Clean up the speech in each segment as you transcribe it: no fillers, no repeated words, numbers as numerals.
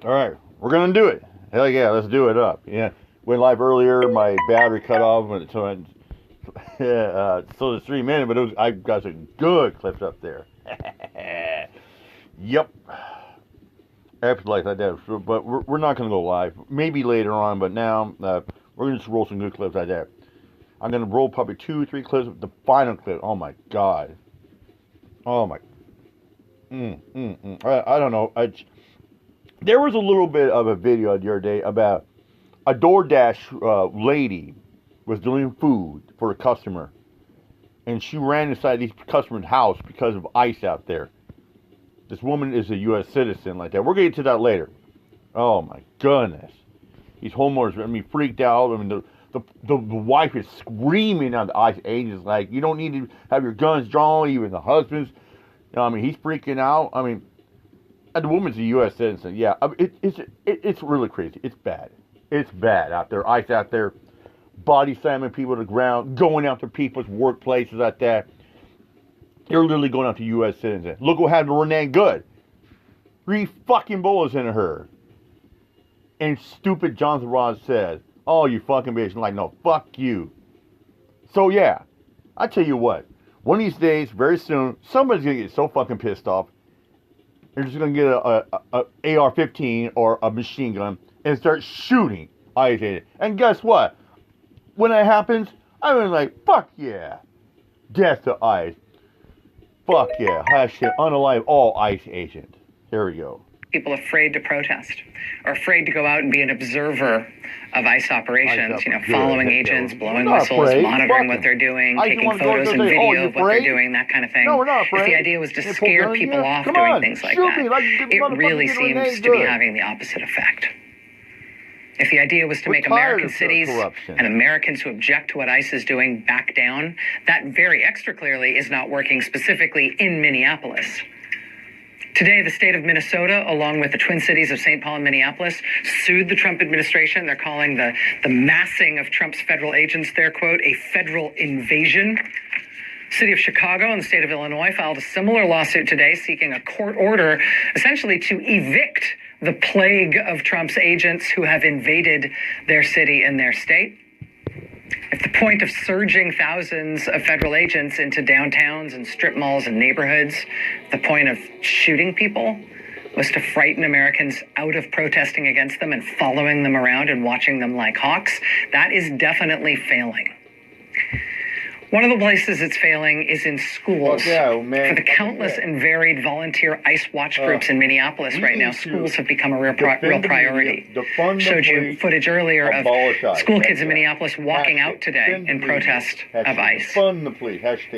All right, we're gonna do it. Hell yeah, let's do it up. Yeah, went live earlier. My battery cut off, so it's 3 minutes. But I got some good clips up there. Yep, epic like that. But we're not gonna go live. Maybe later on, but now we're gonna just roll some good clips like that. I'm gonna roll probably 2, 3 clips. The final clip. Oh my god. Oh my. I don't know. There was a little bit of a video the other day about a DoorDash lady was delivering food for a customer, and she ran inside these customers' house because of ICE out there. This woman is a U.S. citizen like that. We're going to get to that later. Oh my goodness. These homeowners, I mean, freaked out. I mean, the wife is screaming at the ICE agents like, you don't need to have your guns drawn, even the husband's. You know, I mean, he's freaking out. I mean, and the woman's a U.S. citizen. Yeah, I mean, it's really crazy. It's bad. It's bad out there. ICE out there, body slamming people to the ground, going after people's workplaces like that. They're literally going after U.S. citizens. Look what happened to Renee. Good. 3 fucking bullets into her. And stupid Jonathan Ross said, "Oh, you fucking bitch." I'm like, no, fuck you. So yeah, I tell you what. One of these days, very soon, somebody's gonna get so fucking pissed off. They're just gonna get a AR-15 or a machine gun and start shooting ICE agents. And guess what? When that happens, I'm like, fuck yeah, death to ICE. Fuck yeah, hashtag unalive all ICE agents. Here we go. People afraid to protest or afraid to go out and be an observer of ICE operations, following agents, blowing whistles, monitoring what they're doing, taking photos and video of what they're doing, that kind of thing. No, we're not afraid. If the idea was to scare people off doing things like that, it really seems to be having the opposite effect. If the idea was to make American cities and Americans who object to what ICE is doing back down, that very extra clearly is not working specifically in Minneapolis. Today, the state of Minnesota, along with the Twin Cities of St. Paul and Minneapolis, sued the Trump administration. They're calling the massing of Trump's federal agents there, quote, a federal invasion. City of Chicago and the state of Illinois filed a similar lawsuit today seeking a court order essentially to evict the plague of Trump's agents who have invaded their city and their state. If the point of surging thousands of federal agents into downtowns and strip malls and neighborhoods, the point of shooting people was to frighten Americans out of protesting against them and following them around and watching them like hawks, that is definitely failing. One of the places it's failing is in schools. For the countless and varied volunteer ICE watch groups in Minneapolis right now, schools have become a real priority. Showed you footage earlier of school kids in Minneapolis walking out today in protest of ICE.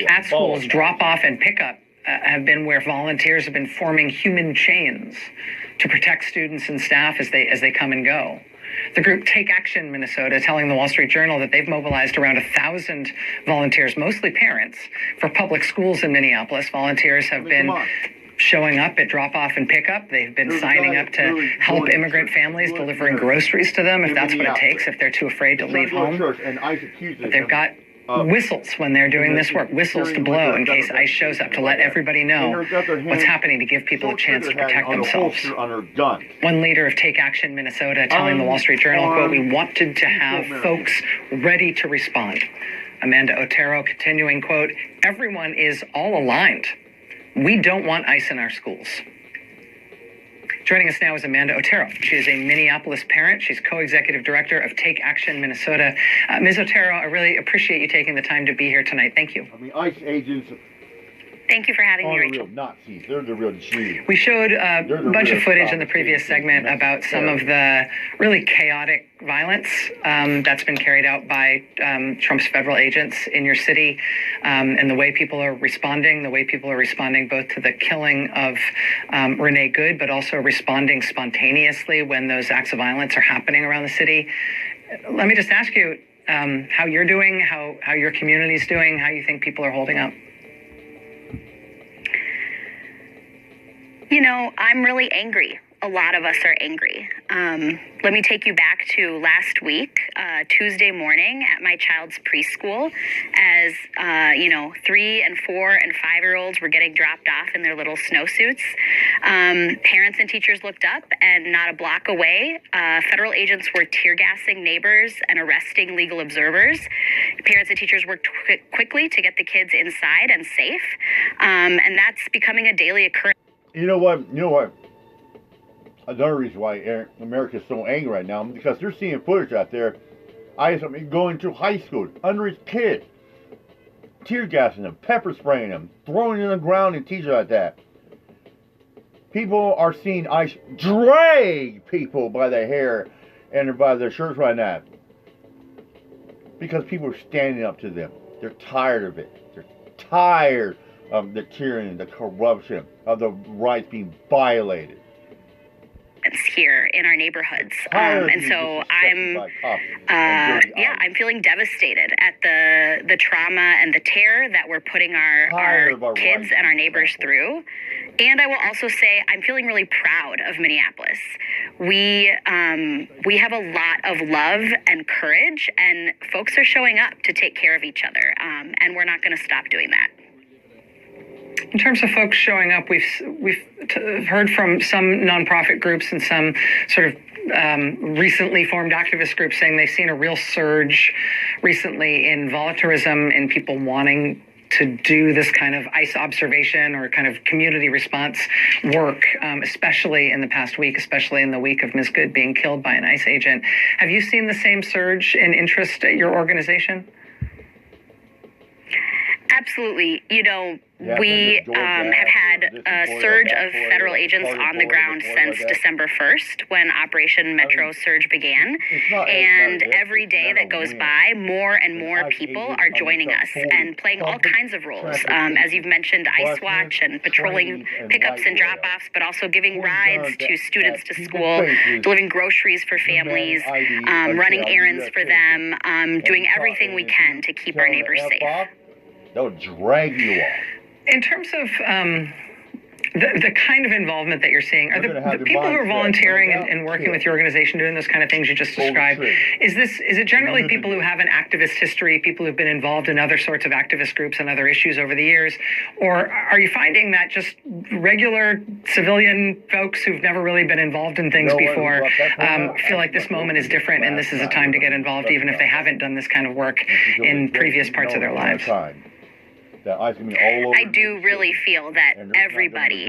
At schools, drop-off and pickup have been where volunteers have been forming human chains to protect students and staff as they come and go. The group Take Action Minnesota telling the Wall Street Journal that they've mobilized around 1,000 volunteers, mostly parents, for public schools in Minneapolis. Volunteers have been showing up at drop-off and pickup. They've been signing up to help immigrant families, delivering groceries to them if that's what it takes, if they're too afraid to leave home. But they've got whistles when they're doing this work, whistles to blow in case ICE shows up to let everybody know what's happening, to give people a chance to protect themselves. One leader of Take Action Minnesota telling the Wall Street Journal, quote, we wanted to have folks ready to respond. Amanda Otero continuing, quote, everyone is all aligned. We don't want ICE in our schools. Joining us now is Amanda Otero. She is a Minneapolis parent. She's co-executive director of Take Action Minnesota. Ms. Otero, I really appreciate you taking the time to be here tonight. Thank you. I mean, ICE agents. Thank you for having me, Rachel. Real Nazis. They're the real Jews. We showed a bunch of footage in the previous segment about some of the really chaotic violence that's been carried out by Trump's federal agents in your city, and the way people are responding both to the killing of Renee Good, but also responding spontaneously when those acts of violence are happening around the city. Let me just ask you how you're doing, how your community's doing, how you think people are holding up. You know, I'm really angry. A lot of us are angry. Let me take you back to last week, Tuesday morning at my child's preschool, as 3 and 4 and 5-year-olds were getting dropped off in their little snowsuits. Parents and teachers looked up, and not a block away, federal agents were tear gassing neighbors and arresting legal observers. Parents and teachers worked quickly to get the kids inside and safe, and that's becoming a daily occurrence. You know what? Another reason why America is so angry right now, because they're seeing footage out there. Going to high school, underage kids, tear gassing them, pepper spraying them, throwing them on the ground and teachers like that. People are seeing ICE drag people by their hair and by their shirts right now. Because people are standing up to them. They're tired of it. They're tired of the tyranny, the corruption, of the rights being violated. Here in our neighborhoods, and so I'm feeling devastated at the trauma and the terror that we're putting our kids and our neighbors through. And I will also say I'm feeling really proud of Minneapolis. We have a lot of love and courage, and folks are showing up to take care of each other, and we're not going to stop doing that. In terms of folks showing up, we've heard from some nonprofit groups and some sort of recently formed activist groups saying they've seen a real surge recently in volunteerism and people wanting to do this kind of ICE observation or kind of community response work, especially in the past week, especially in the week of Ms. Good being killed by an ICE agent. Have you seen the same surge in interest at your organization? Absolutely. We have had a surge of federal agents on the ground since December 1st, when Operation Metro Surge began. And every day that goes by, more and more people are joining us and playing all kinds of roles. As you've mentioned, ICE Watch and patrolling pickups and drop-offs, but also giving rides to students to school, delivering groceries for families, running errands for them, doing everything we can to keep our neighbors safe. They'll drag you off. In terms of the kind of involvement that you're seeing, are the people who are volunteering and working with your organization doing those kind of things you just described, is it generally people who have an activist history, people who've been involved in other sorts of activist groups and other issues over the years? Or are you finding that just regular civilian folks who've never really been involved in things before feel like this moment is different and this is a time to get involved even if they haven't done this kind of work in previous parts of their lives? I do really feel that everybody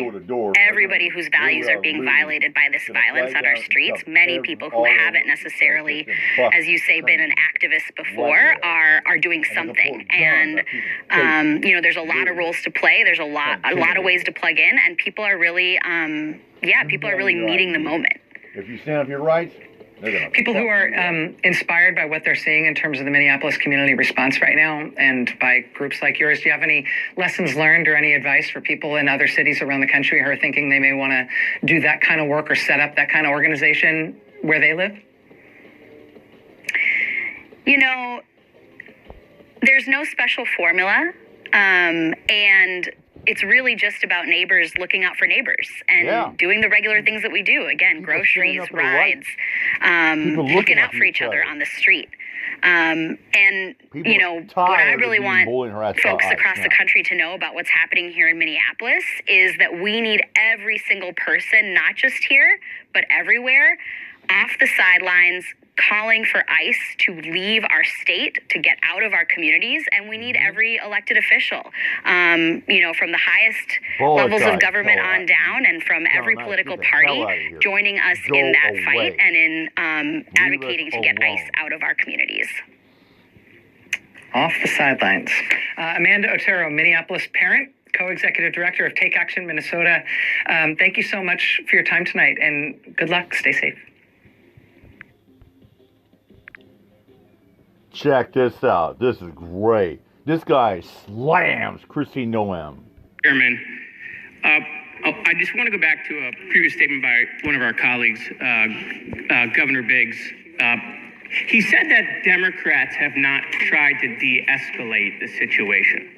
whose values are being violated by this violence on our streets, many people who haven't necessarily, as you say, been an activist before, are doing something. And there's a lot of roles to play. There's a lot of ways to plug in, and people are really meeting the moment. If you stand up for your rights. People who are inspired by what they're seeing in terms of the Minneapolis community response right now and by groups like yours, do you have any lessons learned or any advice for people in other cities around the country who are thinking they may want to do that kind of work or set up that kind of organization where they live? There's no special formula, and it's really just about neighbors looking out for neighbors and doing the regular things that we do. Again, groceries, rides, looking out for each other on the street. And, what I really want folks across the country to know about what's happening here in Minneapolis is that we need every single person, not just here, but everywhere, off the sidelines, calling for ICE to leave our state, to get out of our communities, and we need every elected official, from the highest levels of government on down, and from every political party joining us in that fight and in advocating to get ICE out of our communities. Off the sidelines. Amanda Otero, Minneapolis parent, co-executive director of Take Action Minnesota. Thank you so much for your time tonight, and good luck. Stay safe. Check this out. This is great. This guy slams Christine Noem. Chairman, I just want to go back to a previous statement by one of our colleagues, Governor Biggs. He said that Democrats have not tried to de-escalate the situation.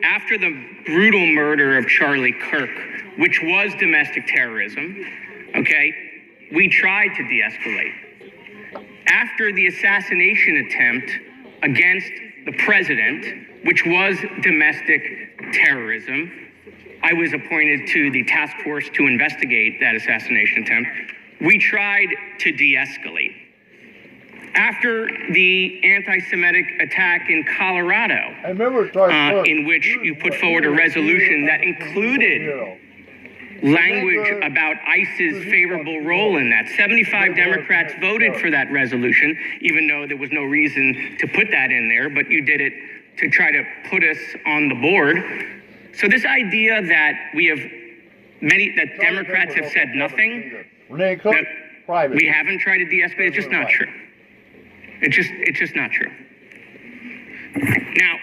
After the brutal murder of Charlie Kirk, which was domestic terrorism, we tried to de-escalate. After the assassination attempt against the president, which was domestic terrorism, I was appointed to the task force to investigate that assassination attempt. We tried to de-escalate. After the anti-Semitic attack in Colorado, in which you put forward a resolution that included language about ICE's favorable role in that. 75 Democrats voted for that resolution, even though there was no reason to put that in there, but you did it to try to put us on the board. So this idea that that Democrats have said nothing, Renee, that we haven't tried to de-escalate, it's just not true. It's just not true. Now,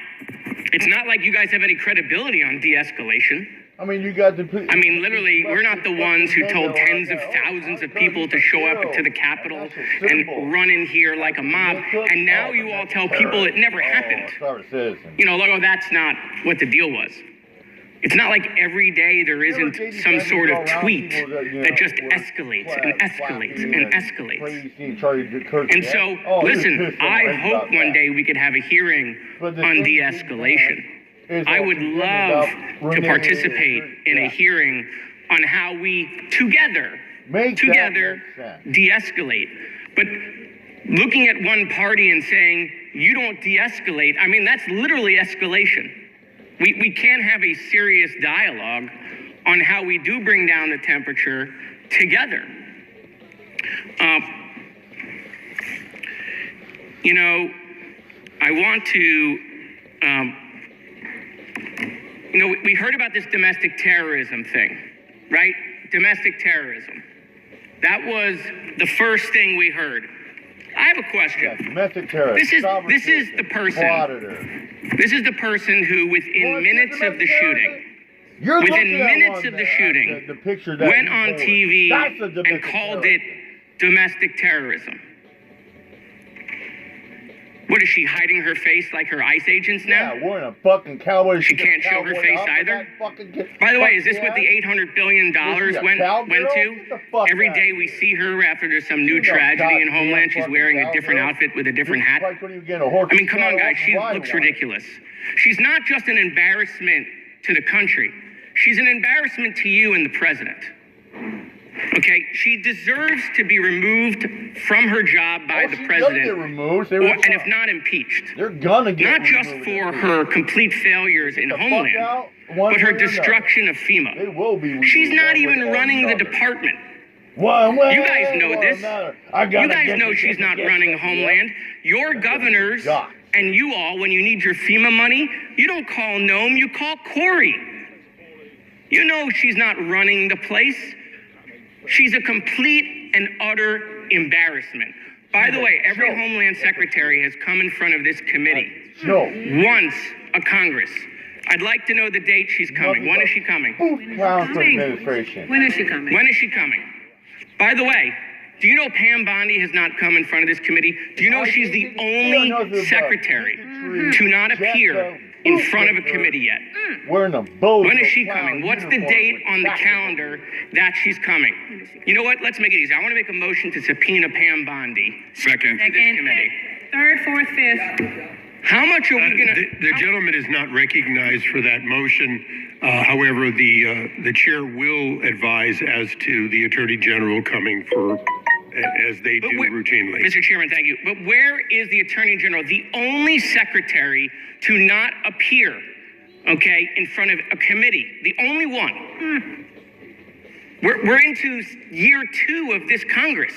it's not like you guys have any credibility on de-escalation. I mean, literally, we're not the ones who told tens of thousands of people to show up to the Capitol and run in here like a mob. And now you all tell people it never happened. You know, like, oh, that's not what the deal was. It's not like every day there isn't some sort of tweet that just escalates and escalates and escalates. And so, listen, I hope one day we could have a hearing on de-escalation. I would love to participate in a hearing on how we together de-escalate. But looking at one party and saying, you don't de-escalate, I mean, that's literally escalation. We can't have a serious dialogue on how we do bring down the temperature together. You know, I want to, we heard about this domestic terrorism thing, right? Domestic terrorism. That was the first thing we heard. I have a question. Yeah, domestic terrorist. This is the person. Auditor. This is the person who, within minutes of the shooting, went on TV and called it domestic terrorism. What, is she hiding her face like her ICE agents now? Yeah, wearing a fucking cowboy. She can't show her face either? By the way, is this what the $800 billion went to? Every day we see her after there's some new tragedy in Homeland, she's wearing a different outfit with a different hat. I mean, come on, guys, she looks ridiculous. She's not just an embarrassment to the country. She's an embarrassment to you and the president. Okay, she deserves to be removed from her job by the president, and if not impeached. They're gonna get not just for her complete failures in Homeland, but her destruction of FEMA. They will be. She's not even running the department. You guys know this. You guys know she's not running Homeland. Your governors and you all, when you need your FEMA money, you don't call Noam, you call Corey. You know she's not running the place. She's a complete and utter embarrassment. By the way, every Homeland Secretary has come in front of this committee once a Congress. I'd like to know the date she's coming. When is she coming? Administration. When is she coming? When is she coming? By the way, do you know Pam Bondi has not come in front of this committee? Do you know she's the only secretary to not appear in front of a committee yet? We're in a boat. When is she coming? What's the date on the calendar that she's coming? You know what? Let's make it easy. I want to make a motion to subpoena Pam Bondi. Second. To this committee. Third, fourth, fifth. How much are we going to... The gentleman is not recognized for that motion. However, the chair will advise as to the Attorney General coming for, as they do routinely. Mr. Chairman, thank you. But where is the Attorney General, the only secretary to not appear, okay, in front of a committee? The only one. We're into year 2 of this Congress,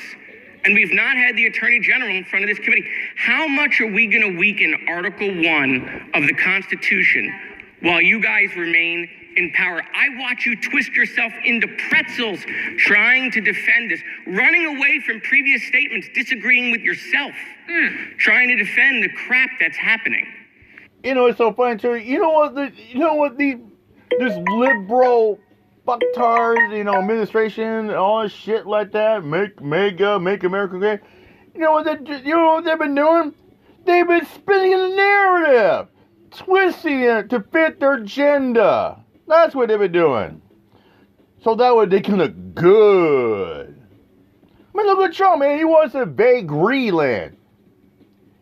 and we've not had the Attorney General in front of this committee. How much are we going to weaken Article 1 of the Constitution while you guys remain in power? I watch you twist yourself into pretzels trying to defend this, running away from previous statements, disagreeing with yourself, trying to defend the crap that's happening. You know, it's so funny, Terry. You know what? This liberal fucktards, administration, and all this shit like that, make America great. You know what they've been doing? They've been spinning the narrative, twisting it to fit their agenda. That's what they've been doing. So that way they can look good. I mean, look at Trump, man. He wants to invade Greenland.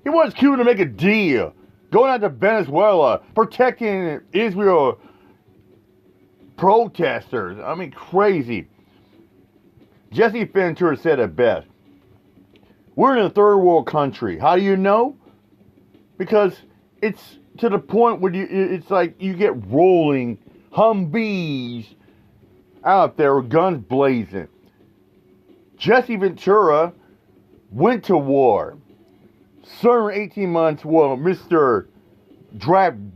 He wants Cuba to make a deal. Going out to Venezuela, protecting Israel, protesters. I mean, crazy. Jesse Ventura said it best. We're in a third world country. How do you know? Because it's to the point where it's like you get rolling Humvees out there with guns blazing. Jesse Ventura went to war. Served 18 months while Mr.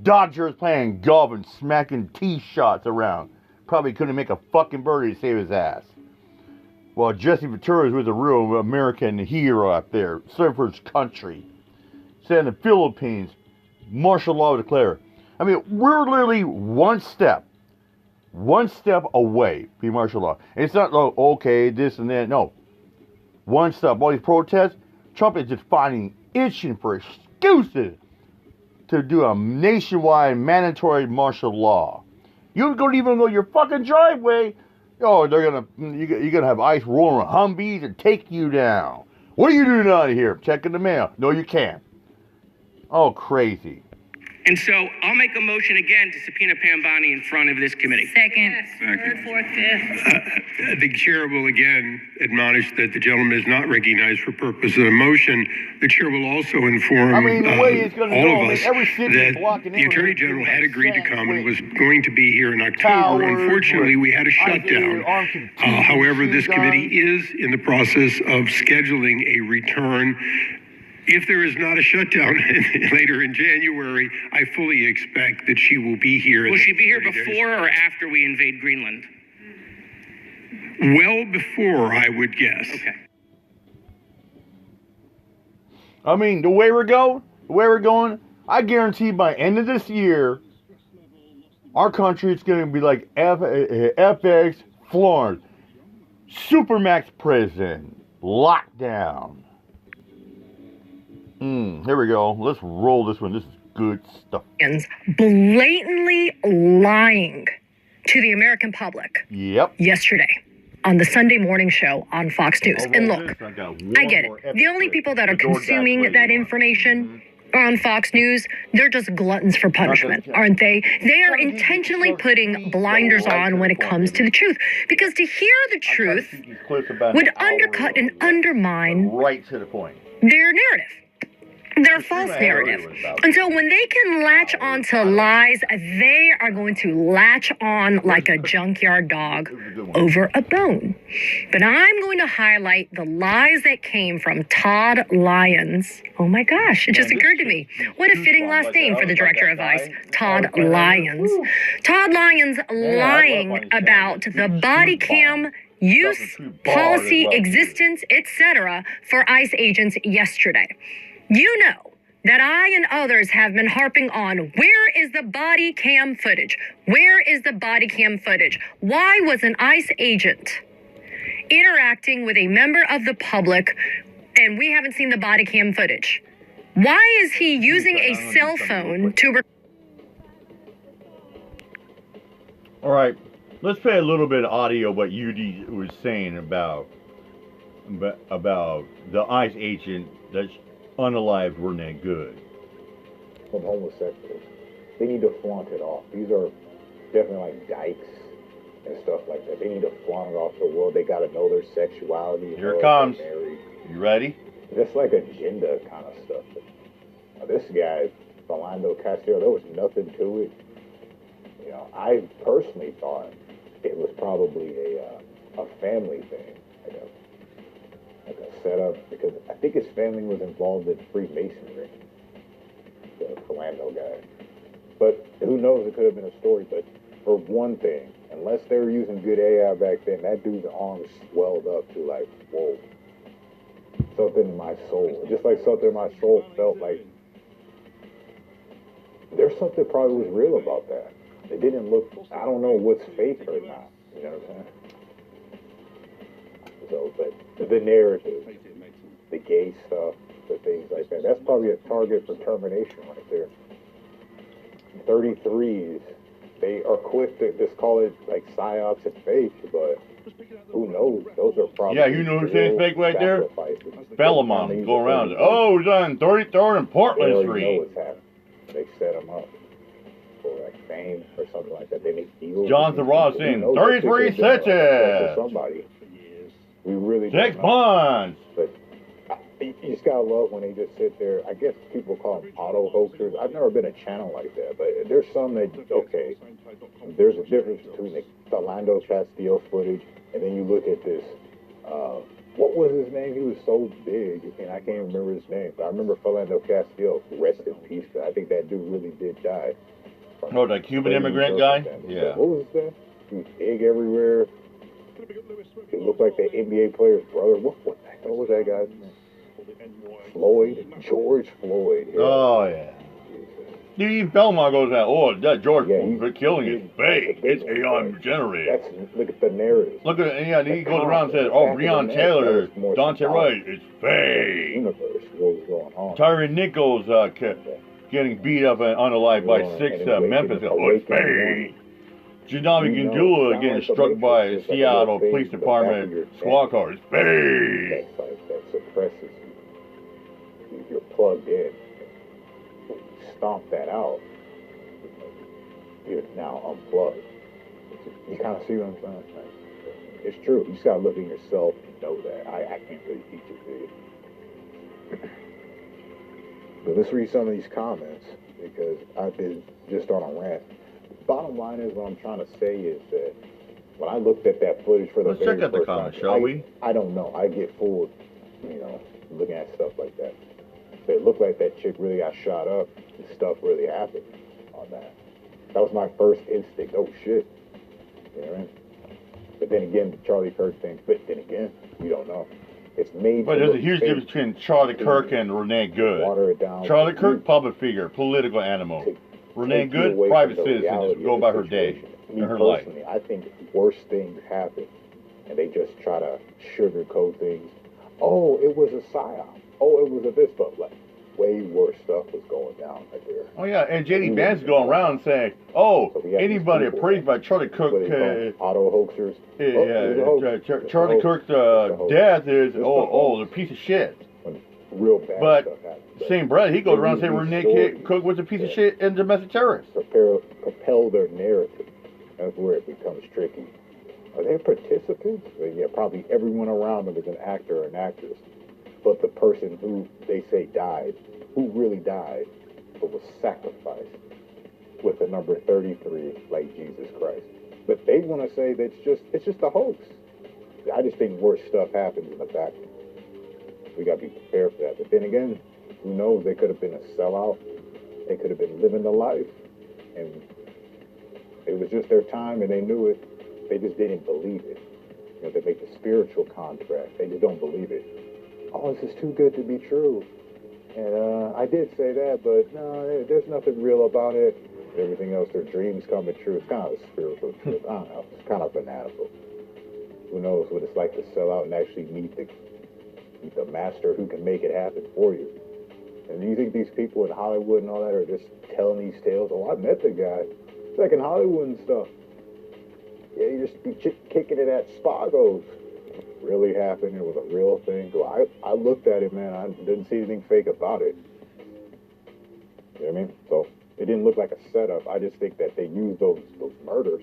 Dodgers playing golf and smacking tee shots around. Probably couldn't make a fucking birdie to save his ass. Well, Jesse Ventura was a real American hero out there, serving for his country. Said in the Philippines, martial law declared. I mean, we're literally one step away from martial law. And it's not like, okay, this and that. No. One step. All these protests, Trump is just itching for excuses to do a nationwide mandatory martial law. You don't even go your fucking driveway. Oh, you're gonna have ICE rolling Humvees and take you down. What are you doing out of here? Checking the mail. No, you can't. Oh, crazy. And so I'll make a motion again to subpoena Pam Bondi in front of this committee. Second. Yes, third, fourth, fifth. The chair will again admonish that the gentleman is not recognized for purpose of the motion. The chair will also inform all of us that the Attorney General had agreed to come and was going to be here in October. Unfortunately, we had a shutdown. However, this committee is in the process of scheduling a return. If there is not a shutdown later in January, I fully expect that she will be here. Will she be here before or after we invade Greenland? Well before, I would guess. Okay. I mean, the way we're going, I guarantee by end of this year, our country is going to be like FX Florence, Supermax prison, lockdown. Here we go. Let's roll this one. This is good stuff. Blatantly lying to the American public. Yep. Yesterday on the Sunday morning show on Fox News. And look, I get it. The only people that are consuming that information on Fox News, they're just gluttons for punishment, aren't they? They are intentionally putting blinders on when it comes to the truth. Because to hear the truth would undercut and undermine right to the point. Their narrative. Their false narrative. And so when they can latch on to lies, they are going to latch on like a junkyard dog over a bone. But I'm going to highlight the lies that came from Todd Lyons. Oh my gosh, it just occurred to me. What a fitting last name for the director of ICE, Todd Lyons. Todd Lyons lying about the body cam use, policy, existence, etc. for ICE agents yesterday. You know that I and others have been harping on, where is the body cam footage? Where is the body cam footage? Why was an ICE agent interacting with a member of the public and we haven't seen the body cam footage? Why is he using a cell phone to... All right, let's play a little bit of audio what UD was saying about the ICE agent that's unalived Renee Good. From homosexuals, they need to flaunt it off. These are definitely like dykes and stuff like that. They need to flaunt it off the world. They got to know their sexuality. Here it comes. You ready? That's like agenda kind of stuff. Now, this guy, Philando Castile, there was nothing to it. You know, I personally thought it was probably a family thing. Like a setup, because I think his family was involved in Freemasonry, the Philando guy. But who knows, it could have been a story. But for one thing, unless they were using good AI back then, that dude's arms swelled up to like, whoa, something in my soul. Just like something in my soul felt like there's something probably was real about that. It didn't look, I don't know what's fake or not, you know what I'm saying? So, but the narrative, the gay stuff, the things like that, that's probably a target for termination right there. 33s, they are quick to just call it like psyops and fake, but who knows? Those are probably... Yeah, you know who's saying fake right there? Bellamont, go around. Oh, it's on 33rd and Portland Street. They know what's happening. They set them up. for like fame or something like that. They make deals. Jonathan Ross in 33 stitches. Somebody. We really 6 months. But you just gotta love when they just sit there. I guess people call them auto hoaxers. I've never been a channel like that, but there's some that okay. There's a difference between the Philando Castile footage and then you look at this. What was his name? He was so big, and I can't remember his name. But I remember Philando Castile. Rest in peace. I think that dude really did die. Oh, the Cuban immigrant guy? Yeah. What was that? He was big everywhere. He looked like the NBA player's brother. What the hell was that guy's name? Floyd? George Floyd. Yeah. Oh, yeah. Steve Belmont goes out. Oh, that George killing is fake. It's AI generated. Look at the narrative. Look at he goes around and says, "Oh, Breonna Taylor, Dante Wright, it's fake." Universe, what was going on? Tyree Nichols getting beat up and unalived by 6 Memphis. Oh, it's fake. Janami Gandula getting struck by a Seattle Police Department squad car. It's fake. That suppresses you. You're plugged in. Stomp that out. You're now unplugged. You kind of see what I'm saying? It's true. You just gotta look at yourself and know that. I can't really teach it to you. But let's read some of these comments because I've been just on a rant. Bottom line is what I'm trying to say is that when I looked at that footage for the very first time, let's check out the comments, shall we? I don't know. I get fooled, looking at stuff like that. It looked like that chick really got shot up and stuff really happened on that. That was my first instinct. Oh, shit. You know what I mean? But then again, the Charlie Kirk thing. But then again, you don't know. It's made. But there's a huge difference between Charlie Kirk and Renee Good. Water it down. Charlie Kirk, public figure, political animal. Renee Good, private citizen, go about her day and her life. I think worse things happen, and they just try to sugarcoat things. Oh, it was a psyop. Oh, it was a this, but like way worse stuff was going down right there. Oh yeah, and JD Vance going around saying, "Oh, anybody appraised by Charlie Kirk, auto hoaxers." Charlie Kirk's death is they're a piece of shit. Real bad but stuff happens. Same breath, he goes around saying Renee Cook was a piece of shit and domestic terrorist. Propel their narrative. That's where it becomes tricky. Are they participants? Well, yeah, probably everyone around them is an actor or an actress. But the person who they say died, who really died, but was sacrificed with the number 33, like Jesus Christ. But they want to say that it's just a hoax. I just think worse stuff happens in the back. We got to be prepared for that. But then again, who knows? They could have been a sellout. They could have been living the life. And it was just their time and they knew it. They just didn't believe it. They make a spiritual contract. They just don't believe it. Oh, this is too good to be true. And I did say that, but no, there's nothing real about it. Everything else, their dreams coming true. It's kind of a spiritual truth. I don't know. It's kind of fanatical. Who knows what it's like to sell out and actually meet the master who can make it happen for you. And do you think these people in Hollywood and all that are just telling these tales? Oh, I met the guy. It's like in Hollywood and stuff. Yeah, you just be kicking it at Spago's. Really happened. It was a real thing. So I looked at it, man. I didn't see anything fake about it. You know what I mean? So it didn't look like a setup. I just think that they used those murders.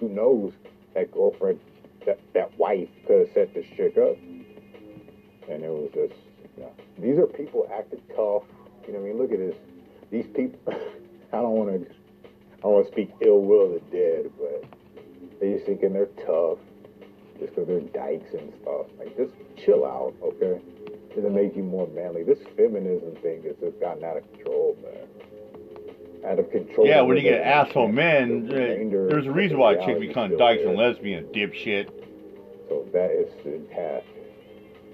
Who knows? That girlfriend, that wife could have set this chick up. And it was just, these are people acting tough. You know what I mean? Look at this. These people, I don't want to speak ill will of the dead, but they just thinking they're tough just because they're dykes and stuff. Like, just chill out, okay? Doesn't make you more manly. This feminism thing has just gotten out of control, man. Out of control. Yeah, when you get asshole men, there's a reason why chicks become dykes and lesbian, dipshit. So that is intact.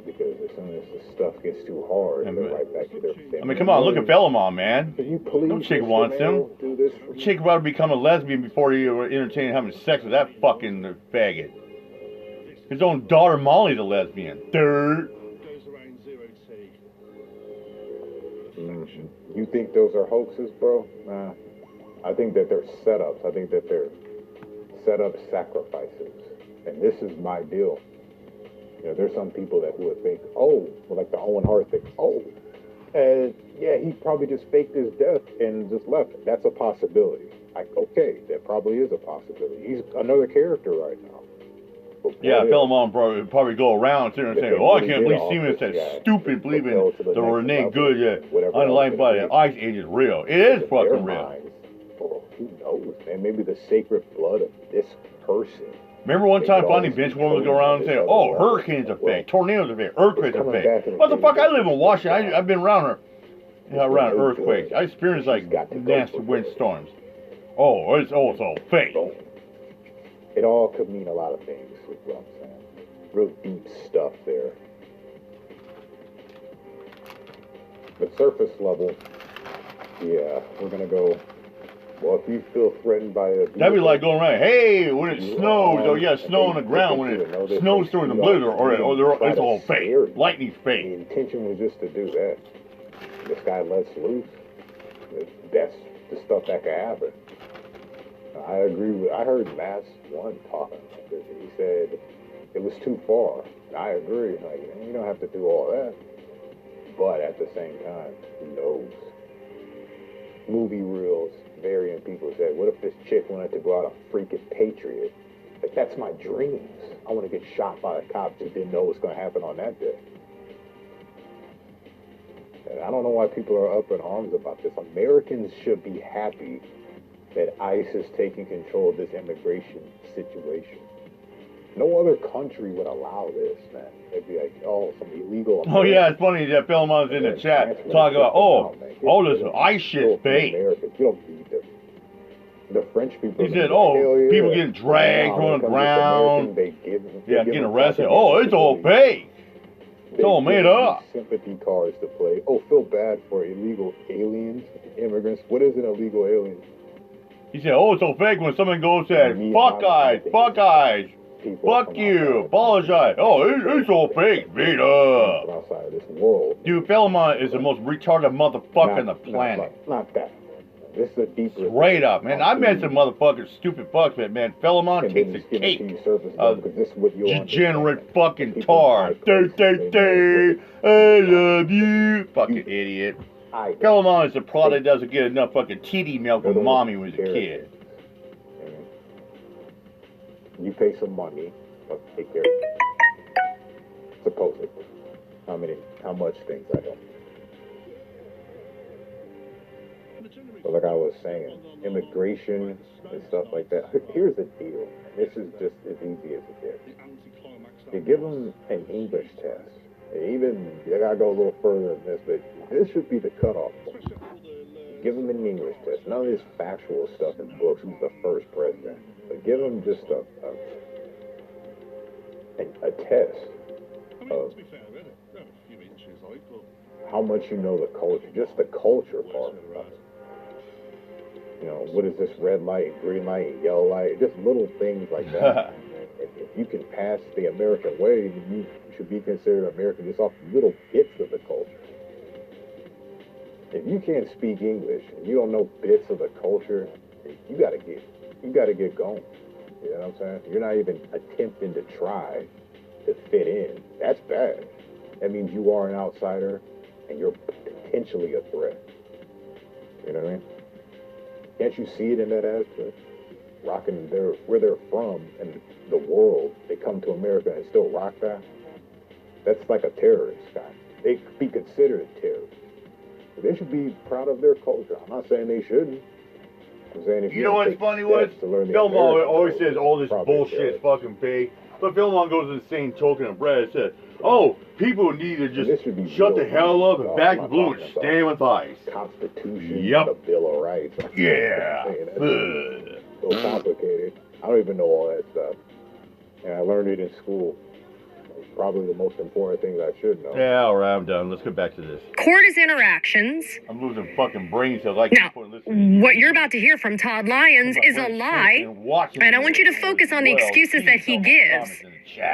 Because as soon as the stuff gets too hard, they're right back to their family. I mean, come on, look at Fellamon, man. Can you please, no chick wants him. The chick about to become a lesbian before you were entertaining having sex with that fucking faggot. His own daughter Molly's a lesbian. Dirt. You think those are hoaxes, bro? Nah. I think that they're setups. I think that they're setup sacrifices. And this is my deal. There's some people that would think, oh, well, like the Owen Hart thing. Oh, And yeah, he probably just faked his death and just left. That's a possibility. Okay, that probably is a possibility. He's another character right now. Yeah, Philemon probably go around sitting and saying, "Oh, I can't believe Siemens said stupid believing the Renee good unaligned by the ice age is real. It is fucking real." Who knows, man? Maybe the sacred blood of this person. Remember one time finding bench warmers go around and say, "Oh, hurricanes are fake, tornadoes are fake, earthquakes are fake." What the fuck? I live in Washington. I've been around earthquakes. I experienced like nasty windstorms. Oh, it's all fake. It all could mean a lot of things, is what I'm saying. Real deep stuff there. But surface level, yeah, we're gonna go. Well, if you feel threatened by a... That'd be like going around, hey, when it snows, oh yeah, snow on the ground, when it snows during the blizzard, or it's all fake. Lightning's fake. The intention was just to do that. This guy lets loose. That's the stuff that could happen. I agree with... I heard Mass One talking about this. He said it was too far. I agree. Like, you don't have to do all that. But at the same time, who knows? Movie reels, varying people said, what if this chick wanted to go out a freaking patriot? Like, that's my dreams. I want to get shot by a cop who didn't know what's going to happen on that day. And I don't know why people are up in arms about this. Americans should be happy that ICE is taking control of this immigration situation. No other country would allow this, man. They'd be like, oh, some illegal... Oh, yeah, it's funny that Philemon's in the chat talking about, oh, this ICE shit's fake. You don't need them. The French people... He said, oh, people getting dragged on the ground. Getting arrested. Oh, it's all fake. It's all made up. Sympathy cards to play. Oh, feel bad for illegal aliens, immigrants. What is an illegal alien? He said, oh, it's so fake when someone goes and fuck eyes. Fuck you, apologize. Oh, it's all fake, beat up. Outside of this world. Dude, Philemon is the most retarded motherfucker on the planet. Not that. This is a deeper... Straight up, man. I met some motherfuckers, stupid fucks, but man, Philemon takes the cake. Degenerate fucking tar. I love you. Fucking idiot. Philemon is a product that doesn't get enough fucking titty milk from mommy when he was a kid. You pay some money, take care of it. Supposedly. How much things I don't. But like I was saying, immigration and stuff like that. Here's the deal. This is just as easy as it gets. You give them an English test. Even, I gotta go a little further than this, but this should be the cutoff point. Give them an English test. None of this factual stuff in books. Who's the first president? But give them just a test of how much you know the culture, just the culture part of it. You know, what is this red light, green light, yellow light? Just little things like that. If you can pass the American way, you should be considered American just off little bits of the culture. If you can't speak English and you don't know bits of the culture, you gotta get going. You know what I'm saying? You're not even attempting to try to fit in. That's bad. That means you are an outsider and you're potentially a threat. You know what I mean? Can't you see it in that aspect? Rocking where they're from and the world, they come to America and still rock that? That's like a terrorist guy. They could be considered a terrorist. They should be proud of their culture. I'm not saying they shouldn't. I'm saying if you know what's funny was? Philemon always says all this bullshit's fucking fake. But Philemon goes to the same token of bread and says, oh, people need to just shut the hell up and back the blue and stand with ICE. Constitution, the Bill of Rights. Yeah. So complicated. I don't even know all that stuff. And I learned it in school. Probably the most important things I should know. Yeah, all right, I'm done. Let's get back to this. Court is interactions. I'm losing fucking brain cells. Now, what you're about to hear from Todd Lyons is a lie, and I want you to focus on the excuses that he gives,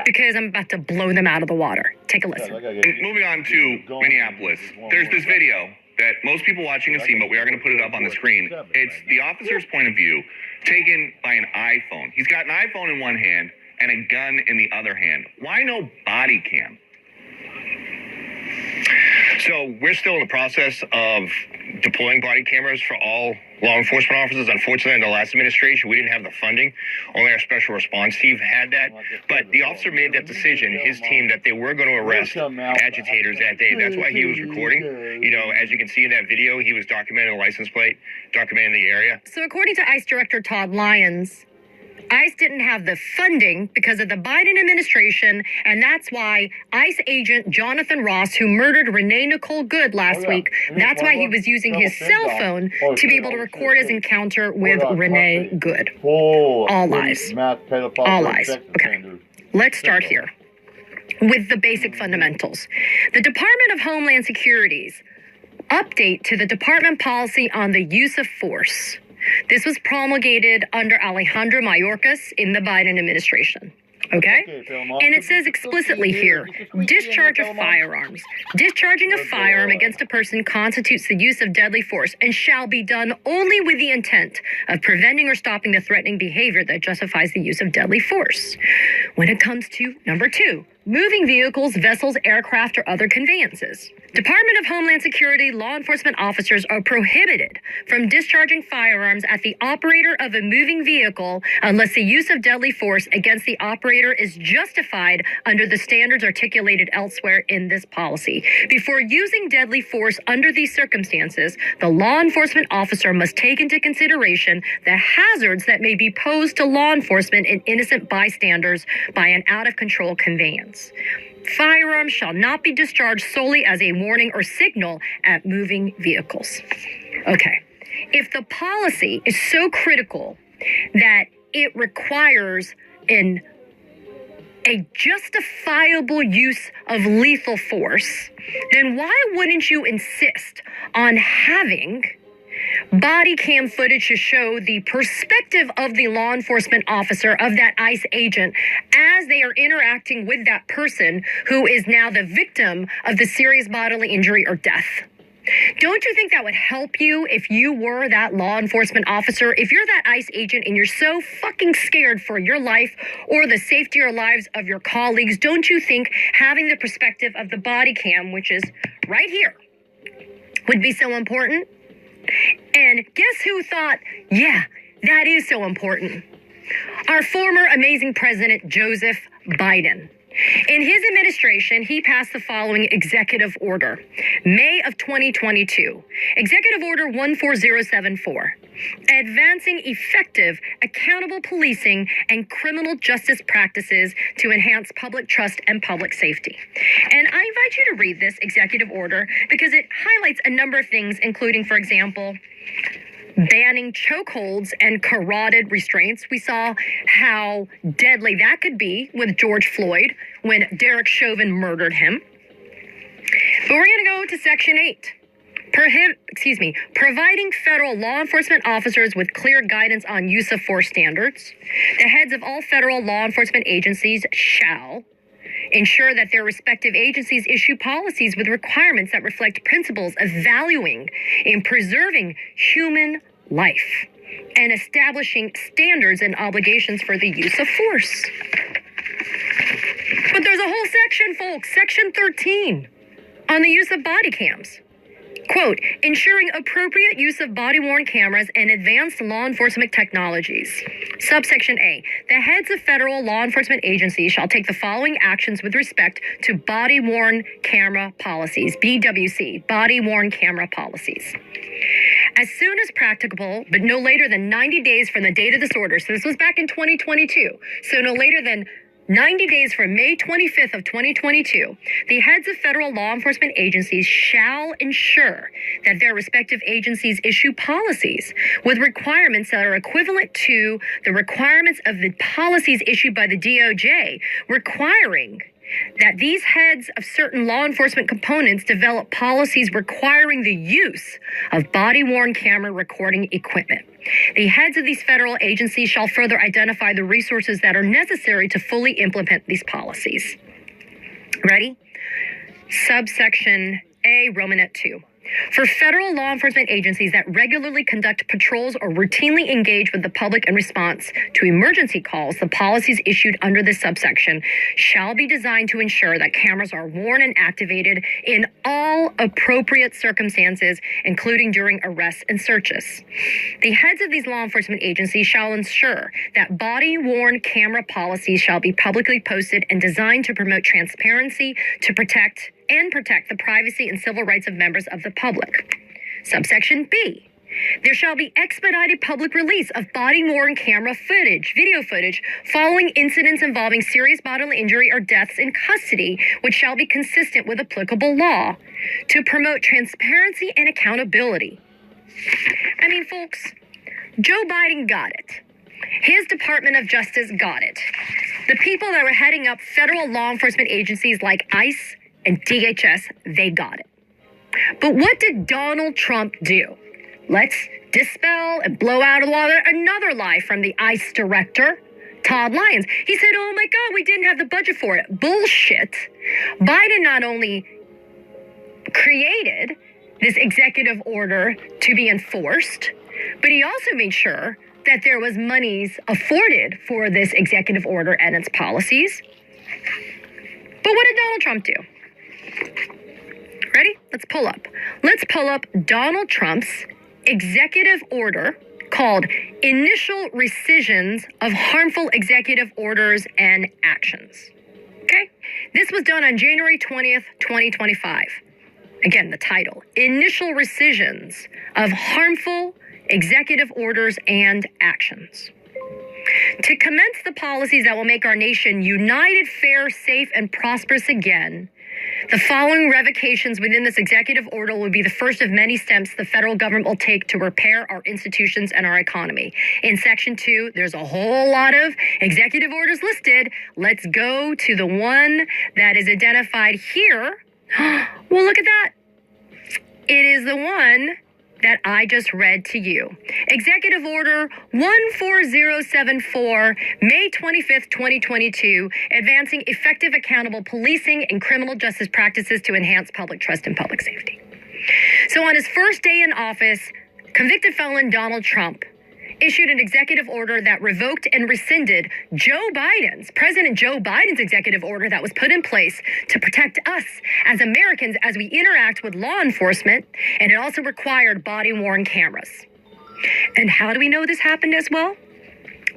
because I'm about to blow them out of the water. Take a listen. Moving on to Minneapolis, there's this video that most people watching have seen, but we are going to put it up on the screen. It's the officer's point of view, taken by an iPhone. He's got an iPhone in one hand and a gun in the other hand. Why no body cam? So we're still in the process of deploying body cameras for all law enforcement officers. Unfortunately, in the last administration, we didn't have the funding. Only our special response team had that. But the officer made that decision, his team, that they were going to arrest agitators that day. That's why he was recording. You know, as you can see in that video, he was documenting the license plate, documenting the area. So according to ICE Director Todd Lyons, ICE didn't have the funding because of the Biden administration, and that's why ICE agent Jonathan Ross, who murdered Renee Nicole Good last week, that's why he was using his cell phone to be able to record his encounter with Renee Good. All lies. All lies. Okay, let's start here with the basic fundamentals. The Department of Homeland Security's update to the department policy on the use of force. This was promulgated under Alejandro Mayorkas in the Biden administration. Okay? And it says explicitly here, discharge of firearms. Discharging a firearm against a person constitutes the use of deadly force and shall be done only with the intent of preventing or stopping the threatening behavior that justifies the use of deadly force. When it comes to number 2, moving vehicles, vessels, aircraft, or other conveyances. Department of Homeland Security law enforcement officers are prohibited from discharging firearms at the operator of a moving vehicle unless the use of deadly force against the operator is justified under the standards articulated elsewhere in this policy. Before using deadly force under these circumstances, the law enforcement officer must take into consideration the hazards that may be posed to law enforcement and innocent bystanders by an out-of-control conveyance. Firearms shall not be discharged solely as a warning or signal at moving vehicles. Okay, if the policy is so critical that it requires a justifiable use of lethal force, then why wouldn't you insist on having body cam footage to show the perspective of the law enforcement officer, of that ICE agent, as they are interacting with that person who is now the victim of the serious bodily injury or death? Don't you think that would help you if you were that law enforcement officer? If you're that ICE agent and you're so fucking scared for your life or the safety or lives of your colleagues, don't you think having the perspective of the body cam, which is right here, would be so important? And guess who thought, yeah, that is so important? Our former amazing president, Joseph Biden. In his administration, he passed the following executive order, May of 2022. Executive Order 14074, advancing effective, accountable policing and criminal justice practices to enhance public trust and public safety. And I invite you to read this executive order because it highlights a number of things, including, for example, banning chokeholds and carotid restraints. We saw how deadly that could be with George Floyd when Derek Chauvin murdered him. But we're going to go to Section 8. Providing federal law enforcement officers with clear guidance on use of force standards. The heads of all federal law enforcement agencies shall ensure that their respective agencies issue policies with requirements that reflect principles of valuing and preserving human life and establishing standards and obligations for the use of force. But there's a whole section, folks, Section 13, on the use of body cams. Quote, ensuring appropriate use of body-worn cameras and advanced law enforcement technologies. Subsection A, the heads of federal law enforcement agencies shall take the following actions with respect to body-worn camera policies, BWC, body-worn camera policies. As soon as practicable, but no later than 90 days from the date of this order, so this was back in 2022, so no later than 90 days from May 25th of 2022, the heads of federal law enforcement agencies shall ensure that their respective agencies issue policies with requirements that are equivalent to the requirements of the policies issued by the DOJ, requiring that these heads of certain law enforcement components develop policies requiring the use of body-worn camera recording equipment. The heads of these federal agencies shall further identify the resources that are necessary to fully implement these policies. Ready? Subsection A, Romanet 2. For federal law enforcement agencies that regularly conduct patrols or routinely engage with the public in response to emergency calls, the policies issued under this subsection shall be designed to ensure that cameras are worn and activated in all appropriate circumstances, including during arrests and searches. The heads of these law enforcement agencies shall ensure that body-worn camera policies shall be publicly posted and designed to promote transparency, to protect the privacy and civil rights of members of the public. Subsection B. There shall be expedited public release of body-worn camera footage, video footage, following incidents involving serious bodily injury or deaths in custody, which shall be consistent with applicable law, to promote transparency and accountability. I mean, folks, Joe Biden got it. His Department of Justice got it. The people that were heading up federal law enforcement agencies like ICE and DHS, they got it. But what did Donald Trump do? Let's dispel and blow out another lie from the ICE director, Todd Lyons. He said, oh my God, we didn't have the budget for it. Bullshit. Biden not only created this executive order to be enforced, but he also made sure that there was monies afforded for this executive order and its policies. But what did Donald Trump do? Ready? Let's pull up. Let's pull up Donald Trump's executive order called Initial Rescissions of Harmful Executive Orders and Actions. Okay? This was done on January 20th, 2025. Again, the title, Initial Rescissions of Harmful Executive Orders and Actions. To commence the policies that will make our nation united, fair, safe, and prosperous again, the following revocations within this executive order will be the first of many steps the federal government will take to repair our institutions and our economy. In Section 2, there's a whole lot of executive orders listed. Let's go to the one that is identified here. Well, look at that. It is the one that I just read to you. Executive Order 14074, May 25th, 2022, advancing effective accountable policing and criminal justice practices to enhance public trust and public safety. So on his first day in office, convicted felon Donald Trump issued an executive order that revoked and rescinded President Joe Biden's executive order that was put in place to protect us as Americans as we interact with law enforcement, and it also required body-worn cameras. And how do we know this happened as well?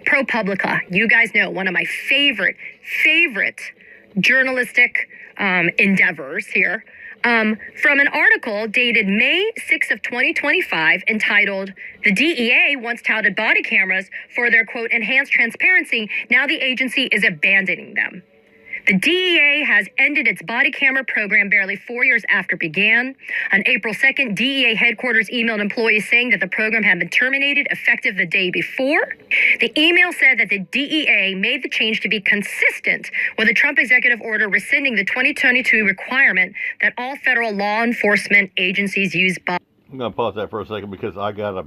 ProPublica, you guys know, one of my favorite journalistic endeavors here, from an article dated May 6th of 2025 entitled, "The DEA once touted body cameras for their, quote, enhanced transparency. Now the agency is abandoning them." The DEA has ended its body camera program barely 4 years after it began. On April 2nd, DEA headquarters emailed employees saying that the program had been terminated effective the day before. The email said that the DEA made the change to be consistent with the Trump executive order rescinding the 2022 requirement that all federal law enforcement agencies use body. I'm going to pause that for a second because I got a...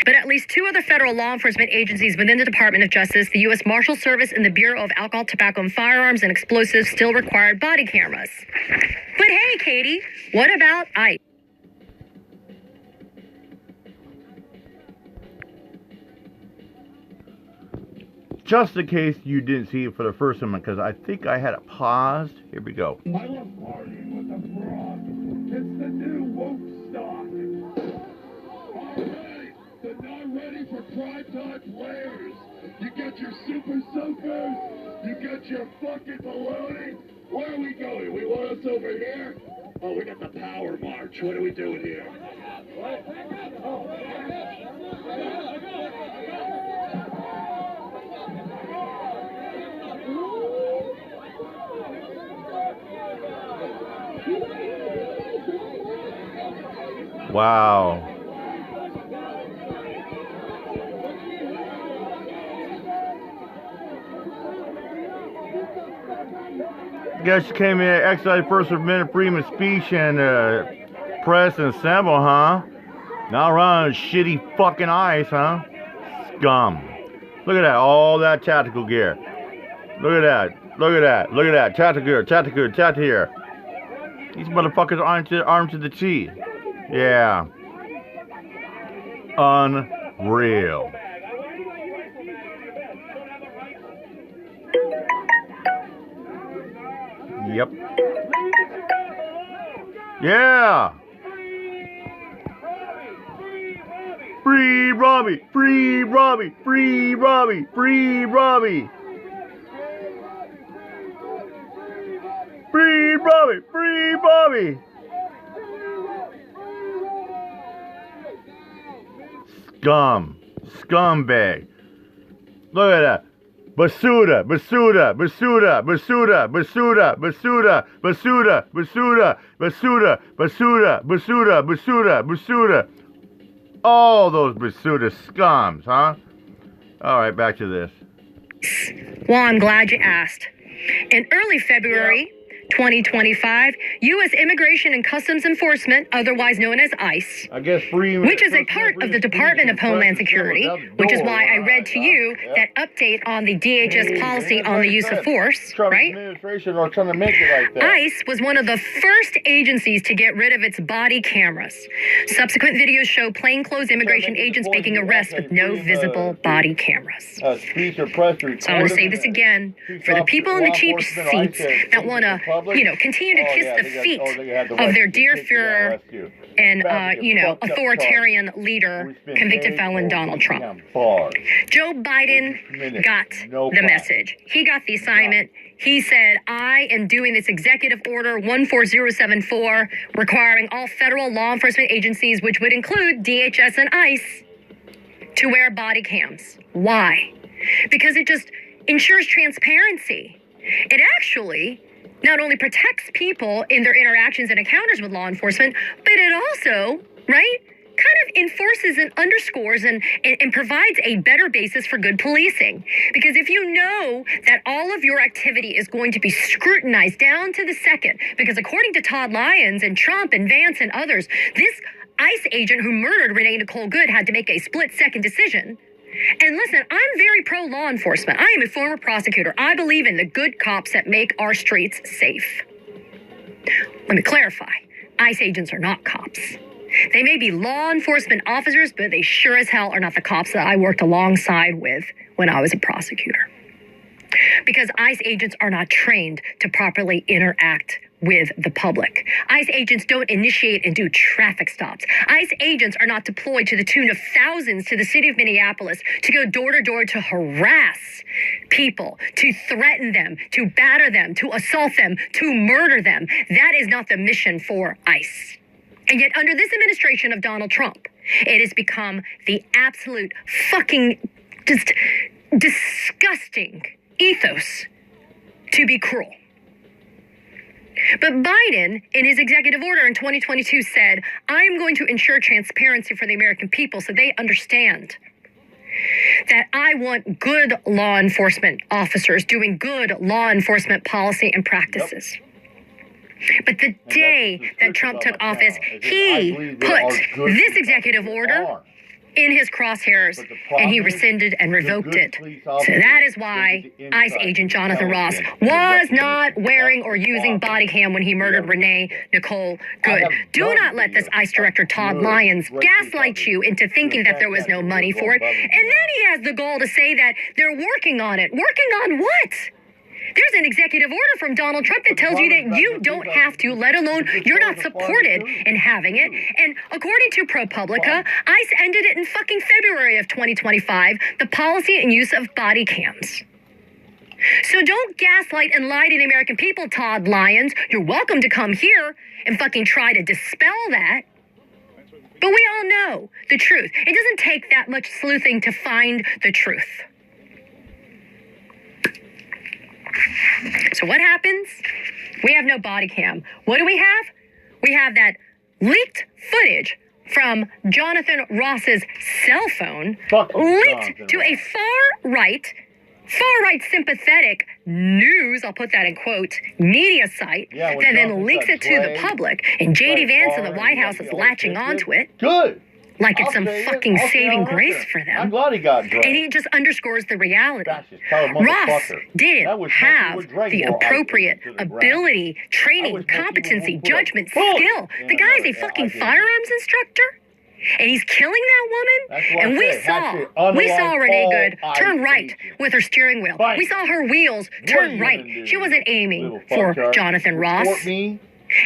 But at least two other federal law enforcement agencies within the Department of Justice, the U.S. Marshal Service and the Bureau of Alcohol, Tobacco, and Firearms and Explosives, still required body cameras. But hey, Katie, what about ICE? Just in case you didn't see it for the first time, because I think I had it paused. Here we go. I love partying with the frog. It's the new woke stock. The not ready for primetime players. You got your super soakers. You got your fucking baloney. Where are we going? We want us over here? Oh, we got the power march. What are we doing here? Wow. Guess you came in to exercise First Amendment freedom of speech and press and assemble, huh? Not around shitty fucking ICE, huh? Scum. Look at that, all that tactical gear. Look at that, look at that, look at that. Tactical gear, tactical gear, tactical gear. These motherfuckers are armed to the teeth. Yeah. Unreal. Yep. Yeah. Free Robbie, free Robbie, free Robbie, free Robbie. Free Robbie, free Robbie. Scumbag. Look at that. Basuda, Basuda, Basuda, Basuda, Basuda, Basuda, Basuda, Basuda, Basuda, Basuda, Basuda, Basuda, Basuda. All those Basuda scums, huh? All right, back to this. Well, I'm glad you asked. In early February 2025, U.S. Immigration and Customs Enforcement, otherwise known as ICE, which is a part of the Department of Homeland Security, which is why I read to you that update on the DHS policy on the use of force, right? ICE was one of the first agencies to get rid of its body cameras. Subsequent videos show plainclothes immigration agents making arrests with no visible body cameras. So I want to say this again for the people in the cheap seats that want to continue to kiss the feet of their dear Führer and, authoritarian leader, convicted felon Donald Trump. Joe Biden got the message. He got the assignment. He said, I am doing this executive order 14074 requiring all federal law enforcement agencies, which would include DHS and ICE, to wear body cams. Why? Because it just ensures transparency. It actually not only protects people in their interactions and encounters with law enforcement, but it also, kind of enforces and underscores and provides a better basis for good policing. Because if you know that all of your activity is going to be scrutinized down to the second, because according to Todd Lyons and Trump and Vance and others, this ICE agent who murdered Renee Nicole Good had to make a split-second decision. And listen, I'm very pro-law enforcement. I am a former prosecutor. I believe in the good cops that make our streets safe. Let me clarify. ICE agents are not cops. They may be law enforcement officers, but they sure as hell are not the cops that I worked alongside with when I was a prosecutor. Because ICE agents are not trained to properly interact with the public. ICE agents don't initiate and do traffic stops. ICE agents are not deployed to the tune of thousands to the city of Minneapolis to go door to door to harass people, to threaten them, to batter them, to assault them, to murder them. That is not the mission for ICE. And yet under this administration of Donald Trump, it has become the absolute fucking just disgusting ethos to be cruel. But Biden, in his executive order in 2022, said, I'm going to ensure transparency for the American people so they understand that I want good law enforcement officers doing good law enforcement policy and practices. But the day that Trump took office, he put this executive order in his crosshairs, and he rescinded and revoked it. So that is why ICE agent Jonathan Ross was not wearing or using body cam when he murdered Renee Nicole Good. Do not let this ICE director Todd Lyons gaslight you into thinking that there was no money for it. And then he has the gall to say that they're working on it. Working on what? There's an executive order from Donald Trump that tells you that you don't have to, let alone you're not supported in having it. And according to ProPublica, ICE ended it in fucking February of 2025, the policy and use of body cams. So don't gaslight and lie to the American people, Todd Lyons. You're welcome to come here and fucking try to dispel that. But we all know the truth. It doesn't take that much sleuthing to find the truth. So what happens? We have no body cam. What do we have? We have that leaked footage from Jonathan Ross's cell phone, linked to a far-right sympathetic news, I'll put that in quotes, media site that then leaks it to the public. And J.D. Vance in the White House is latching onto it. Good. like it's some fucking saving grace for them. I'm glad he got dragged. And it just underscures the reality. Ross did have the appropriate ability, training, competency, judgment, skill. The guy's a fucking firearms instructor. And he's killing that woman. And we saw Renee Good turn right with her steering wheel. We saw her wheels turn right. She wasn't aiming for Jonathan Ross.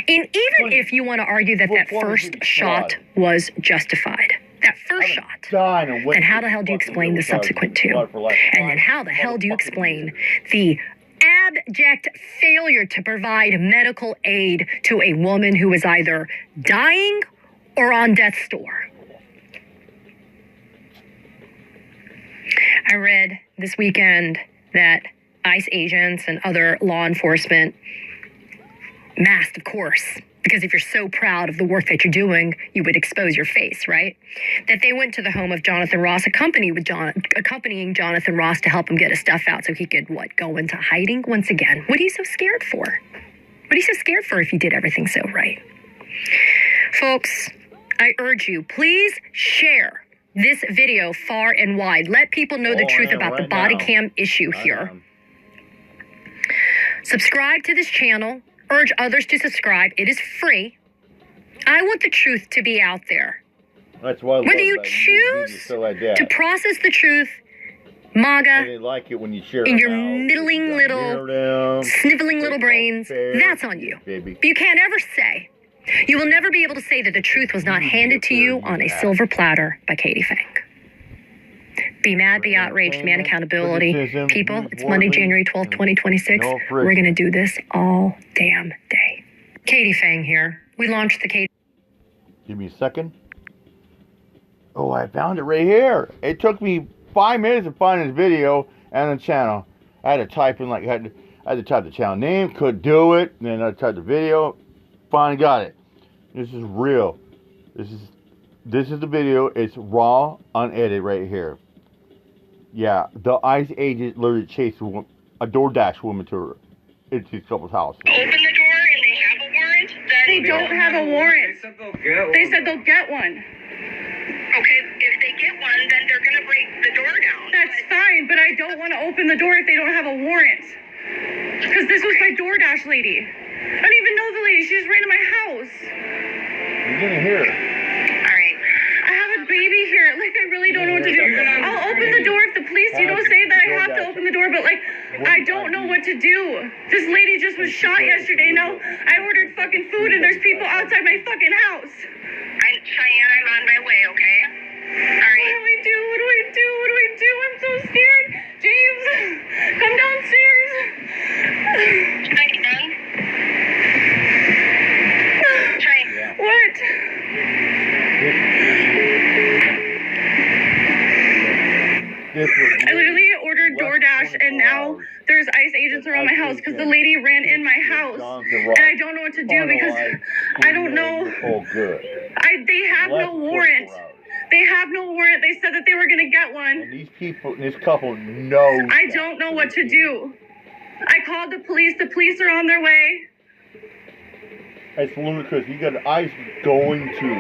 And even if you want to argue that that first shot was justified, that first shot, then how the hell do you explain the subsequent two? And then how the hell do you explain the abject failure to provide medical aid to a woman who was either dying or on death's door? I read this weekend that ICE agents and other law enforcement, masked, of course, because if you're so proud of the work that you're doing, you would expose your face, right? That they went to the home of Jonathan Ross, accompanying Jonathan Ross to help him get his stuff out so he could, go into hiding once again? What are you so scared for? What are you so scared for if you did everything so right? Folks, I urge you, please share this video far and wide. Let people know the truth about the body cam issue here. Subscribe to this channel. Urge others to subscribe. It is free. I want the truth to be out there. That's why whether you choose to process the truth, MAGA, like it when you share in your middling little, sniveling little brains, that's on you. Baby. But you can't ever say, you will never be able to say that the truth was not handed to you on a silver platter by Katie Fink. Be mad, be outraged, demand accountability. People, it's Monday, January 12th, 2026. We're going to do this all damn day. Katie Fang here. We launched the Katie. Give me a second. Oh, I found it right here. It took me 5 minutes to find this video and the channel. I had to type in, I had to type the channel name, could do it. And then I typed the video. Finally got it. This is real. This is the video. It's raw, unedited right here. Yeah, the ICE agent literally chased a DoorDash woman to his couple's house. Open the door and they have a warrant? They don't have a warrant. They said they'll get one. Okay, if they get one, then they're going to break the door down. That's fine, but I don't want to open the door if they don't have a warrant. Because this was my DoorDash lady. I don't even know the lady. She just ran to my house. You're going to hear her. All right. I have a baby here. I really don't know what to do. I'll open the door if the police, say that I have to open the door, but, I don't know what to do. This lady just was shot yesterday. Now, I ordered fucking food, and there's people outside my fucking house. Cheyenne, I'm on my way, okay? All right. What do we do? What do we do? What do we do? I'm so scared. James, come downstairs. Cheyenne? What? I literally ordered DoorDash, and now there's ICE agents around my house because the lady ran in my house, and I don't know what to do because I don't know. They have no warrant. They have no warrant. They said that they were going to get one. And these people, this couple knows. I don't know what to do. I called the police. The police are on their way. It's ludicrous. You got ICE going to.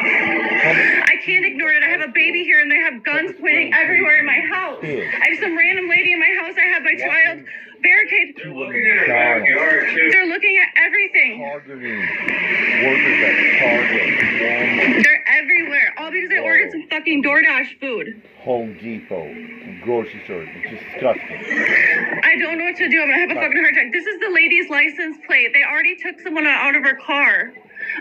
I can't ignore it. I have a baby here, and they have guns pointing everywhere in my house. I have some random lady in my house. I have my child barricaded. They're looking at your backyard, too. They're looking at everything. Workers at Target. They're everywhere. All because I ordered some fucking DoorDash food. Home Depot, grocery store. It's disgusting. I don't know what to do. I'm gonna have a fucking heart attack. This is the lady's license plate. They already took someone out of her car.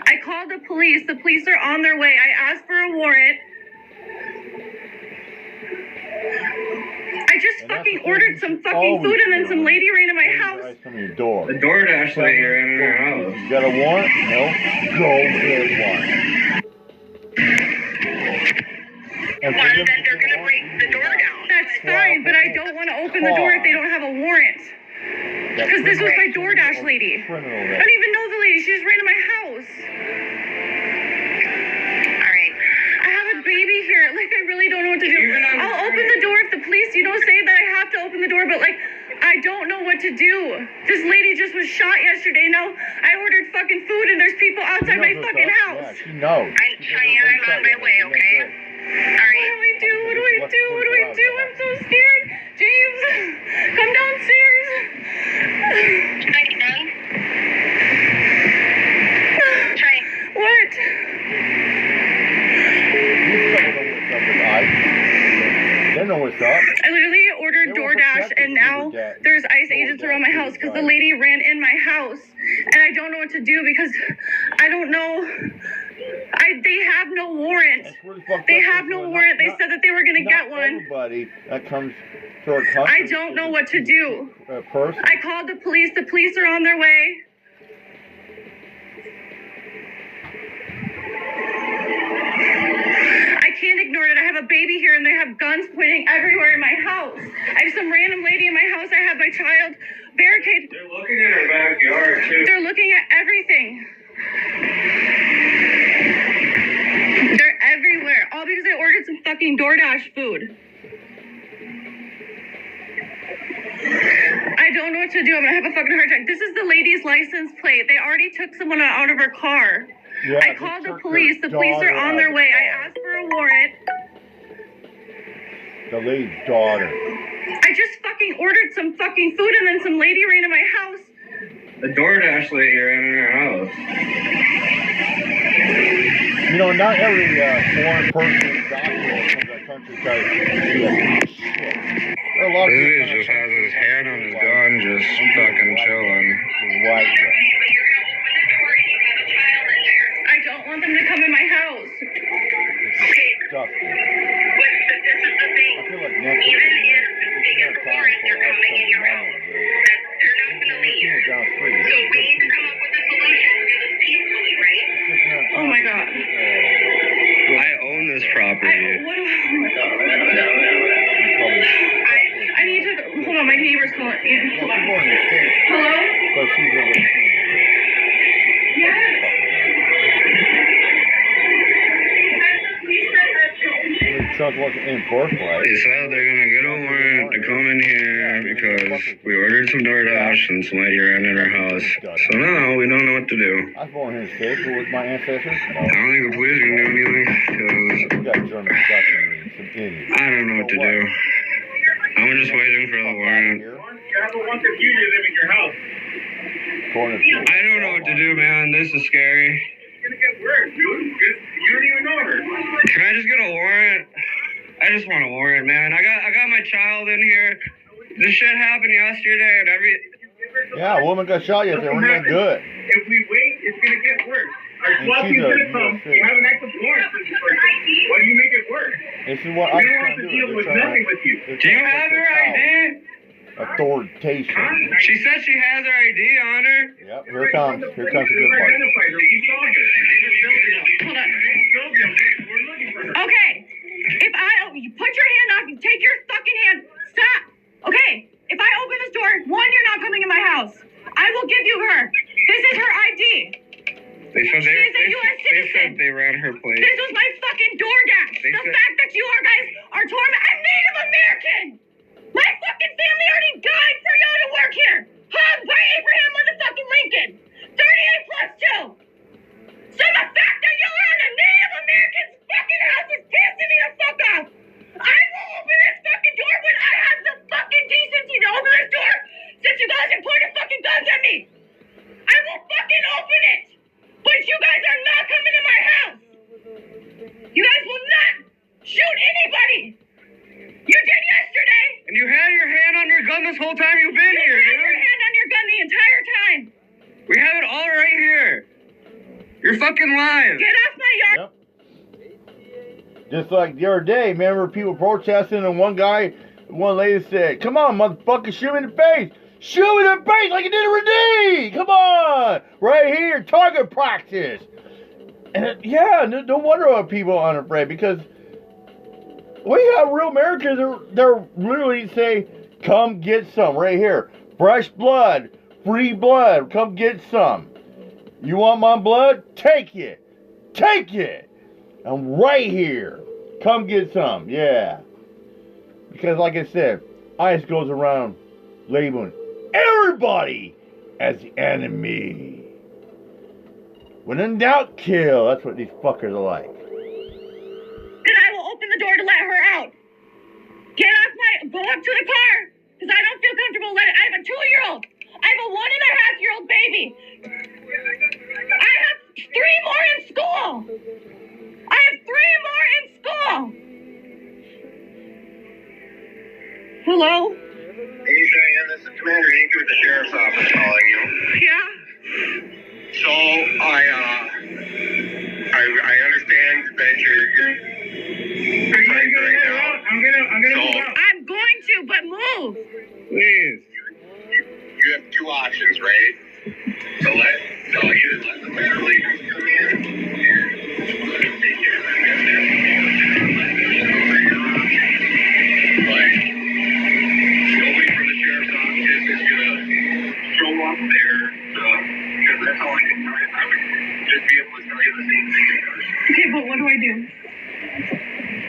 I called the police. The police are on their way. I asked for a warrant. I just fucking ordered some fucking food, and then some lady ran to my house. The DoorDash lady ran in her house. You got a warrant? No. Go get one. Then they're gonna break the door down. That's fine, but I don't want to open the door if they don't have a warrant. Because this was my DoorDash lady. I don't even know the lady. She just ran to my house. All right. I have a baby here. I really don't know what to do. I'll open the door if the police, say that I have to open the door, but, I I don't know what to do. This lady just was shot yesterday. Now, I ordered fucking food and there's people outside my fucking house. Yeah, she knows. Cheyenne, I'm on my way, okay? All right. What do I do? What do I do? What do I do? I'm so scared. James, come downstairs. Trey. What? They know what's up. I literally ordered DoorDash and now there's ICE agents around my house because the lady ran in my house and I don't know what to do because I don't know. They have no warrant. They have no warrant. They said that they were going to get one. Everybody that comes to our country. I don't know what to do. I called the police. The police are on their way. I can't ignore it. I have a baby here and they have guns pointing everywhere in my house. I have some random lady in my house. I have my child barricaded. They're looking at her backyard too. They're looking at everything. They're everywhere. All because I ordered some fucking DoorDash food. I don't know what to do. I'm gonna have a fucking heart attack. This is the lady's license plate. They already took someone out of her car. Yeah, I called the police. The police are on their way. I asked for a warrant. The lady's daughter. I just fucking ordered some fucking food and then some lady ran to my house. The DoorDash lady ran in her house. You know, not every foreign person document from that country tries to do that shit. There are a lot of This just has his hand on his gun, just fucking chilling. Right. I don't want them to come in my house. Okay. But this is the thing. I feel like Even if they get the warrant, they're coming in your house. They're not going to leave. So we need to come up with a solution to do this peacefully, right? Oh my god. I own this property. I need to. Hold on, my neighbor's calling. Hold on. Hello? Yes. Truck wasn't enforced right. They said they're gonna get a warrant to come in here because we ordered some DoorDash and some lady ran in our house. So now we don't know what to do. I was born here in the States with my ancestors. I don't think the police are gonna do anything because got German Dutch and some Indians. I don't know what to do. I'm just waiting for the warrant. I don't want the fugitive in your house. I don't know what to do, man. This is scary. It's gonna get worse, dude. You don't even know her. Can I just get a warrant? I just want a warrant, man. I got my child in here. This shit happened yesterday and Yeah, a woman got shot yesterday. We're not good. If we wait, it's gonna get worse. Our SWAT team's gonna come. You have an active warrant for this person. Why do you make it worse? This is what we I'm don't trying want to to do. deal with nothing with you. Do you have her ID? Authoritation. She said she has her ID on her. Yep, here it comes. Here comes the good part. Hold on. Okay. You put your hand off. You take your fucking hand. Stop. Okay. If I open this door, one, you're not coming in my house. I will give you her. This is her ID. They said She is a U.S. citizen. said they ran her plate. This was my fucking DoorDash. The fact that you guys are tormenting. I'm Native American. My fucking family already died for y'all to work here. Hung by Abraham motherfucking Lincoln. 38 plus 2. So the fact that y'all are in a Native American's fucking house is pissing me the fuck off. I will open this fucking door when I have the fucking decency to open this door since you guys are pointing fucking guns at me. I will fucking open it. But you guys are not coming in my house. You guys will not shoot anybody. You did yesterday. And you had your hand on your gun this whole time you've been here, dude. You had your hand on your gun the entire time. We have it all right here. You're fucking lying. Get off my yard. Yep. Just like the other day, remember people protesting and one lady said, "Come on, motherfucker, shoot me in the face. Shoot me in the face like you did to Renee. Come on. Right here, target practice." And no wonder why people aren't afraid, because we have real Americans. They're literally say, "Come get some right here. Fresh blood, free blood. Come get some. You want my blood? Take it. Take it. I'm right here. Come get some." Yeah. Because like I said, ICE goes around labeling everybody as the enemy. When in doubt, kill. That's what these fuckers are like. Then I will open the door to let her out. Go up to the car, because I don't feel comfortable letting. I have a 2-year-old. I have a 1.5-year-old baby. I have 3 more in school. I have 3 more in school. Hello? Hey, Cheyenne, this is Commander Yankee with the Sheriff's Office calling you. Yeah? So, I understand that you're fighting right now. I'm gonna move out. I'm going to, but move. Please. You have 2 options, right? So either let the ventilators come in and take care of them. But nobody from the sheriff's office is gonna show up there, because that's all I can tell you. I would just be able to tell you the same thing in person. Okay, but what do I do?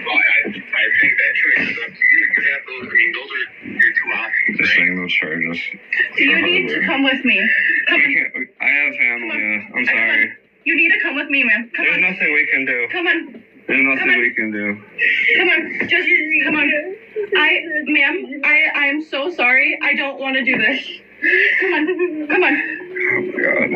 Well, I think that choice is up to you. You have those. I mean, those are your 2 options. Just saying those charges. You need to come with me. Come on. I have family. I'm sorry. You need to come with me, ma'am. Come There's on. nothing we can do. Come on. There's Come nothing on. we can do. Come on. Just come on. Ma'am, I am so sorry. I don't want to do this. Come on. Come on. Oh my God.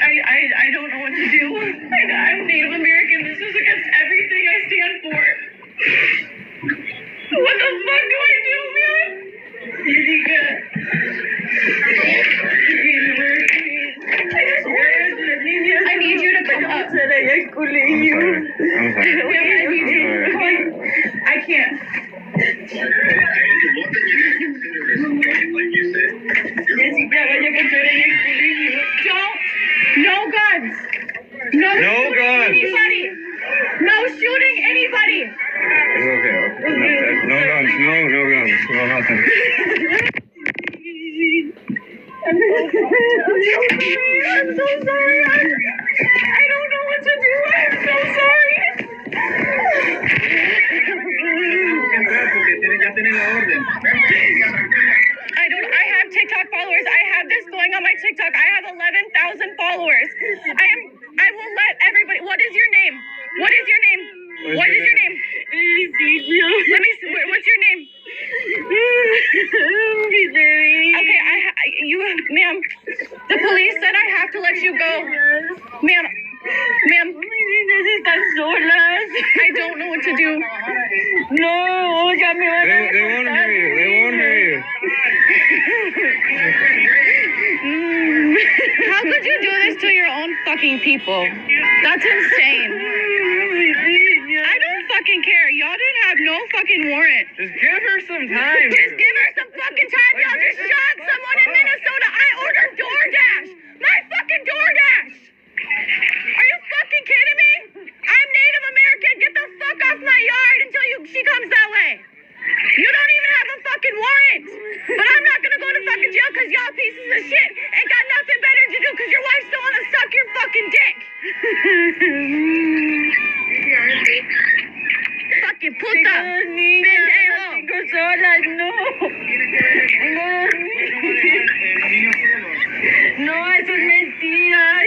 I don't know what to do. I'm Native American. This is against everything I stand for. What the fuck do I do, man? I need you to come up. I'm sorry. I can't. Like you said. Don't. No guns. No shooting guns. anybody. No shooting anybody. It's okay. No guns. No guns. No nothing. I'm so sorry. I don't know what to do. I'm so sorry. I have TikTok followers. I have this going on my TikTok. I have 11,000 followers. I will let everybody. What is your name? What is your name? What is your name? Let me see. What's your name? Okay, ma'am. The police said I have to let you go. Ma'am. I don't know what to do. No, They won't hear you. They won't hear you. How could you do this to your own fucking people? That's insane. I don't fucking care. Y'all didn't have no fucking warrant. Just give her some time. Just give her some fucking time. Y'all just shot someone in Minnesota. I ordered DoorDash. My fucking DoorDash. Are you fucking kidding me? I'm Native American. Get the fuck off my yard until she comes that way. You don't even have a fucking warrant. But I'm not gonna go to fucking jail because y'all pieces of shit ain't got nothing better to do because your wife still wanna suck your fucking dick. Fucking puta. Pendejo. No, eso es mentira,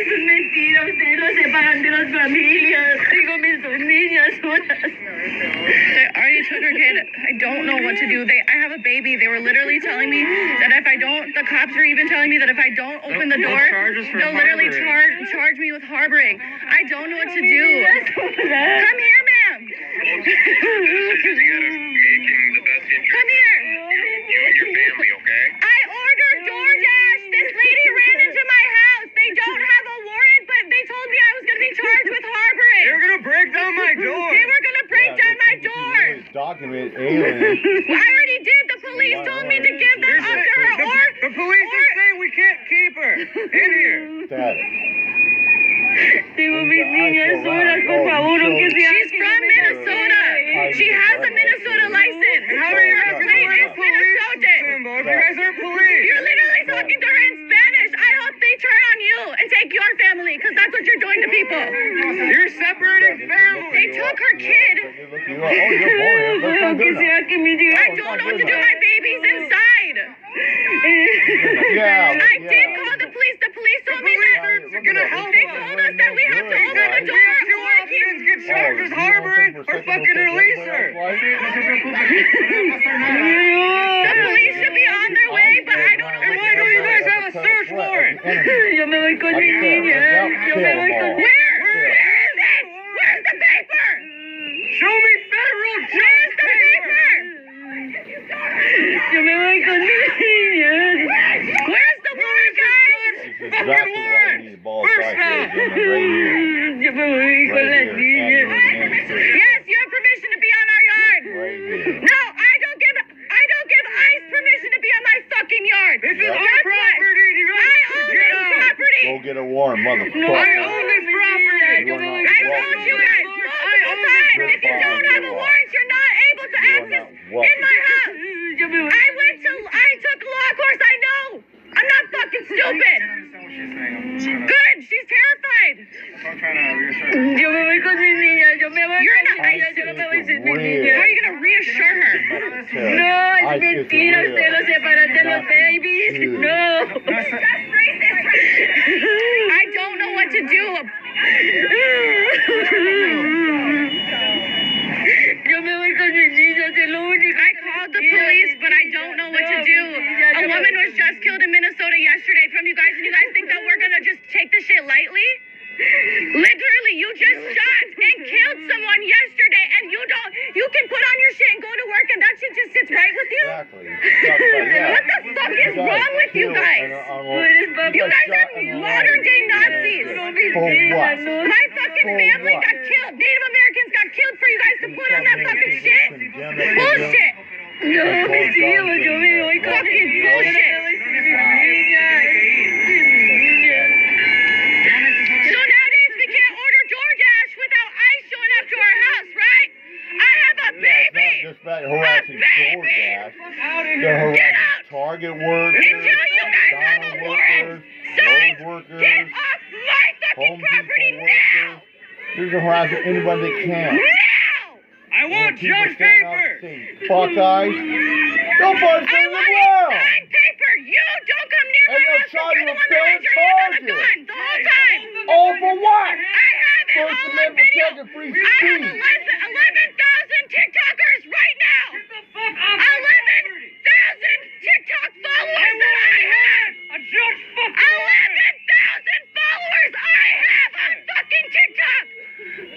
ustedes lo separan de las familias. Tengo mis 2 niñas solas. They already took her kid. I don't know what to do. I have a baby. They were literally telling me that if I don't, the cops were even telling me that if I don't open the door, they'll literally charge me with harboring. I don't know what to do. Come here, ma'am. Come here. You and your family, okay? I ordered DoorDash. This lady ran into my house. They don't have a warrant, but they told me I was going to be charged with harboring. They're gonna break down my door. They were going to break down my door. Document alien. I already did. The police told me to give them up to her, The police are saying we can't keep her in here. Tengo mis niñas solas, por favor, aunque sea. She's from Minnesota. She has a Minnesota license. How are you guys Plate is Minnesota. If you guys aren't police. You're literally talking to her in Spanish. I hope they turn on you and take your family, because that's what you're doing to people. You're separating families. They took her kid. you're born here. That's not good enough. I don't know what to do. My baby's inside. Yeah. I did call the police. The police told me that they told us that we have to open the door or get charged with harboring or fucking release her. The police should be on their way, but I don't know what to do. Why do you guys have a search warrant? Where? Where is it? Where's the paper? Show me federal Where's the paper? Where's the warrant, guys? Exactly why I need a ball sack right here. Yes, you have permission to be on our yard. Right here. No, I don't give ICE permission to be on my fucking yard. This is our property. You I own this property. Go get a warrant, motherfucker. I own this property. I told you guys multiple times, if you don't have a warrant, you're not able to access in my house. I took a law course, I know. I'm not fucking stupid. Good, she's terrified. I'm trying to reassure her. How are you going to reassure her? No, es mentira, usted lo separan de los babies. No. I don't know what to do. I called the police, but I don't know what to do. A woman was just killed in Minnesota yesterday from you guys, and you guys think that we're gonna just take this shit lightly? Literally, you just shot and killed someone yesterday, and you can put on your shit and go to work, and that shit just sits right with you? Exactly. What the fuck is wrong with you guys? You guys are modern day Nazis. For what? My fucking family got killed. Native Americans got killed for you guys to put on that fucking shit. Bullshit. Fucking bullshit. So nowadays we can't order DoorDash without ICE showing up to our house, right? I have a baby. Just about harassing DoorDash. They're harassing Target workers, Until you guys have a warrant, son, workers, get off my fucking property now. They're harassing anybody they can. Now. I want judge paper. Fuck guys. Don't put it I in the want ground. signed paper. You don't come near my house because you're the one that had your hand on the gun the whole time. All for what? I have it First all on Amendment video. protected free I have speech. 11,000 TikTokers right now. 11,000 TikTok followers that I have. A judge fucking 11,000 followers I have on fucking TikTok.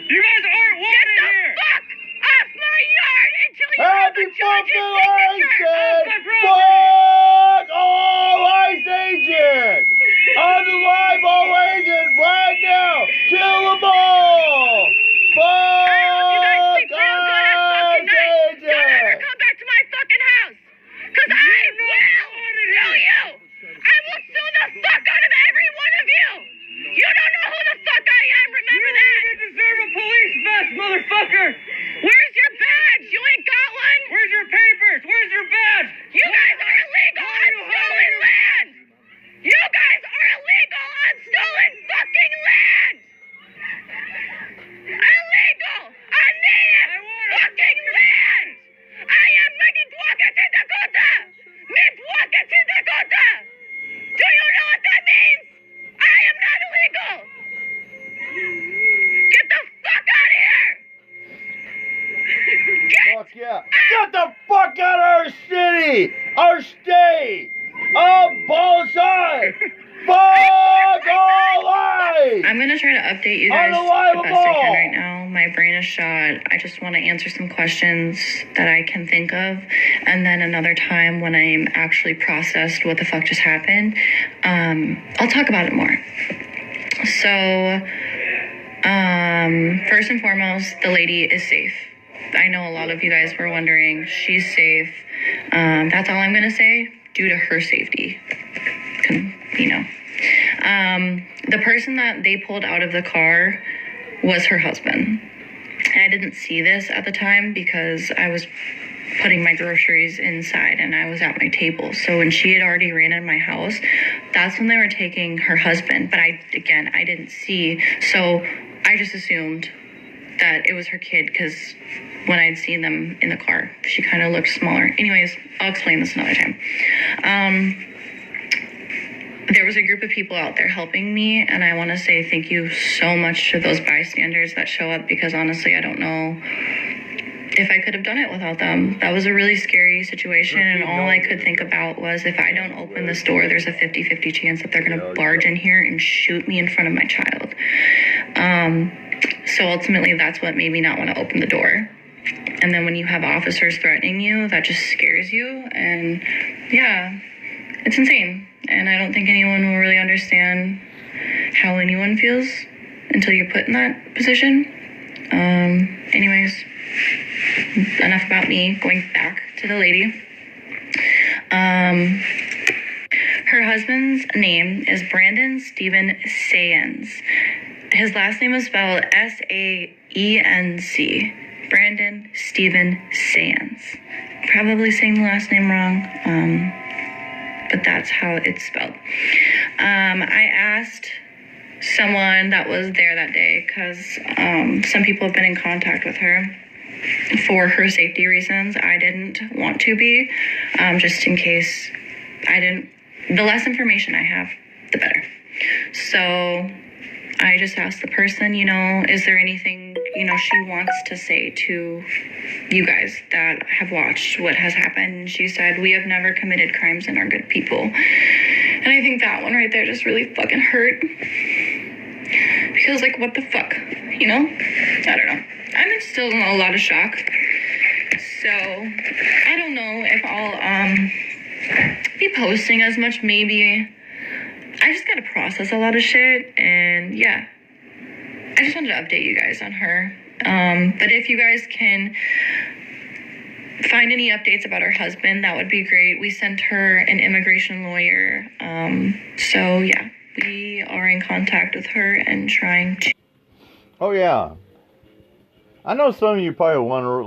You guys aren't wanted Get the here. fuck off my yard until you have Happy a judge's fucking signature. ICE! Fuck all ICE agents! Unalive all agents right now! Kill them all! Fuck I hope you guys sleep real good at fucking night. ICE Don't ever agents! come back to my fucking house. Cause I will sue you. I will sue the fuck out of every one of you. You don't know who the fuck I am, remember that? You deserve a police vest, motherfucker. Where's your badge? You ain't got one? Where's your papers? Where's your badge? You guys are illegal on stolen land! You guys are illegal on stolen fucking land! Illegal on native fucking land! I am Dakota! Dakota! Do you know what that means? I am not illegal! Get the fuck out of here! Fuck yeah. Get the fuck out of our city! Our state! Of Basuda! Fuck all life! I'm going to try to update you guys the best I can right now. My brain is shot. I just want to answer some questions that I can think of. And then another time when I'm actually processed what the fuck just happened, I'll talk about it more. So, first and foremost, the lady is safe. I know a lot of you guys were wondering. She's safe. That's all I'm going to say, due to her safety. You know. The person that they pulled out of the car was her husband. And I didn't see this at the time because I was putting my groceries inside and I was at my table. So when she had already ran in my house, that's when they were taking her husband. But I didn't see. So I just assumed that it was her kid because when I'd seen them in the car, she kind of looked smaller. Anyways, I'll explain this another time. There was a group of people out there helping me, and I want to say thank you so much to those bystanders that show up, because honestly, I don't know if I could have done it without them. That was a really scary situation, and all I could think about was, if I don't open this door, there's a 50-50 chance that they're going to barge in here and shoot me in front of my child. So ultimately, that's what made me not want to open the door. And then when you have officers threatening you, that just scares you. And yeah, it's insane. And I don't think anyone will really understand how anyone feels until you're put in that position. Anyways, enough about me. Going back to the lady. Her husband's name is Brandon Stephen Saenz. His last name is spelled S-A-E-N-C. Brandon Stephen Saenz. Probably saying the last name wrong, but that's how it's spelled. I asked someone that was there that day, because some people have been in contact with her for her safety reasons. I didn't want to be, just in case the less information I have, the better. So I just asked the person, is there anything, she wants to say to you guys that have watched what has happened? And she said, we have never committed crimes and are good people. And I think that one right there just really fucking hurt. Because, what the fuck, I don't know. I'm still in a lot of shock. So, I don't know if I'll be posting as much, maybe. I just gotta process a lot of shit, and yeah. I just wanted to update you guys on her. But if you guys can find any updates about her husband, that would be great. We sent her an immigration lawyer. So yeah, we are in contact with her and trying to... Oh yeah. I know some of you probably wonder,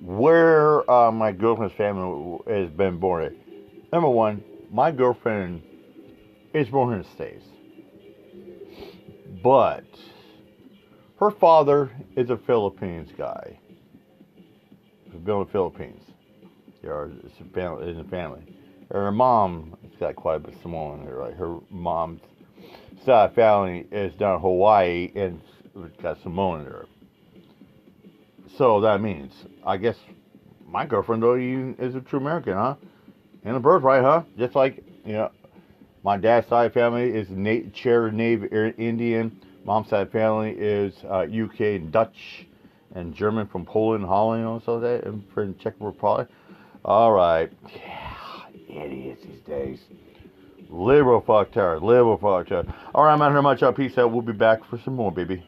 where my girlfriend's family has been born. Number one, my girlfriend is born in the States. But her father is a Philippines guy. He's been in the Philippines. It's in the family. Her mom has got quite a bit of Samoan in her. Her mom's side of family is down in Hawaii and got Samoan in her. So that means, I guess, my girlfriend though is a true American, huh? And a birthright, huh? Just like, my dad's side family is Cherokee Indian. Mom's side family is UK and Dutch and German from Poland, Holland, and so that, and from Czech Republic. All right. Yeah, idiots these days. Liberal fuck terror. All right, I'm out here much. Peace out. We'll be back for some more, baby.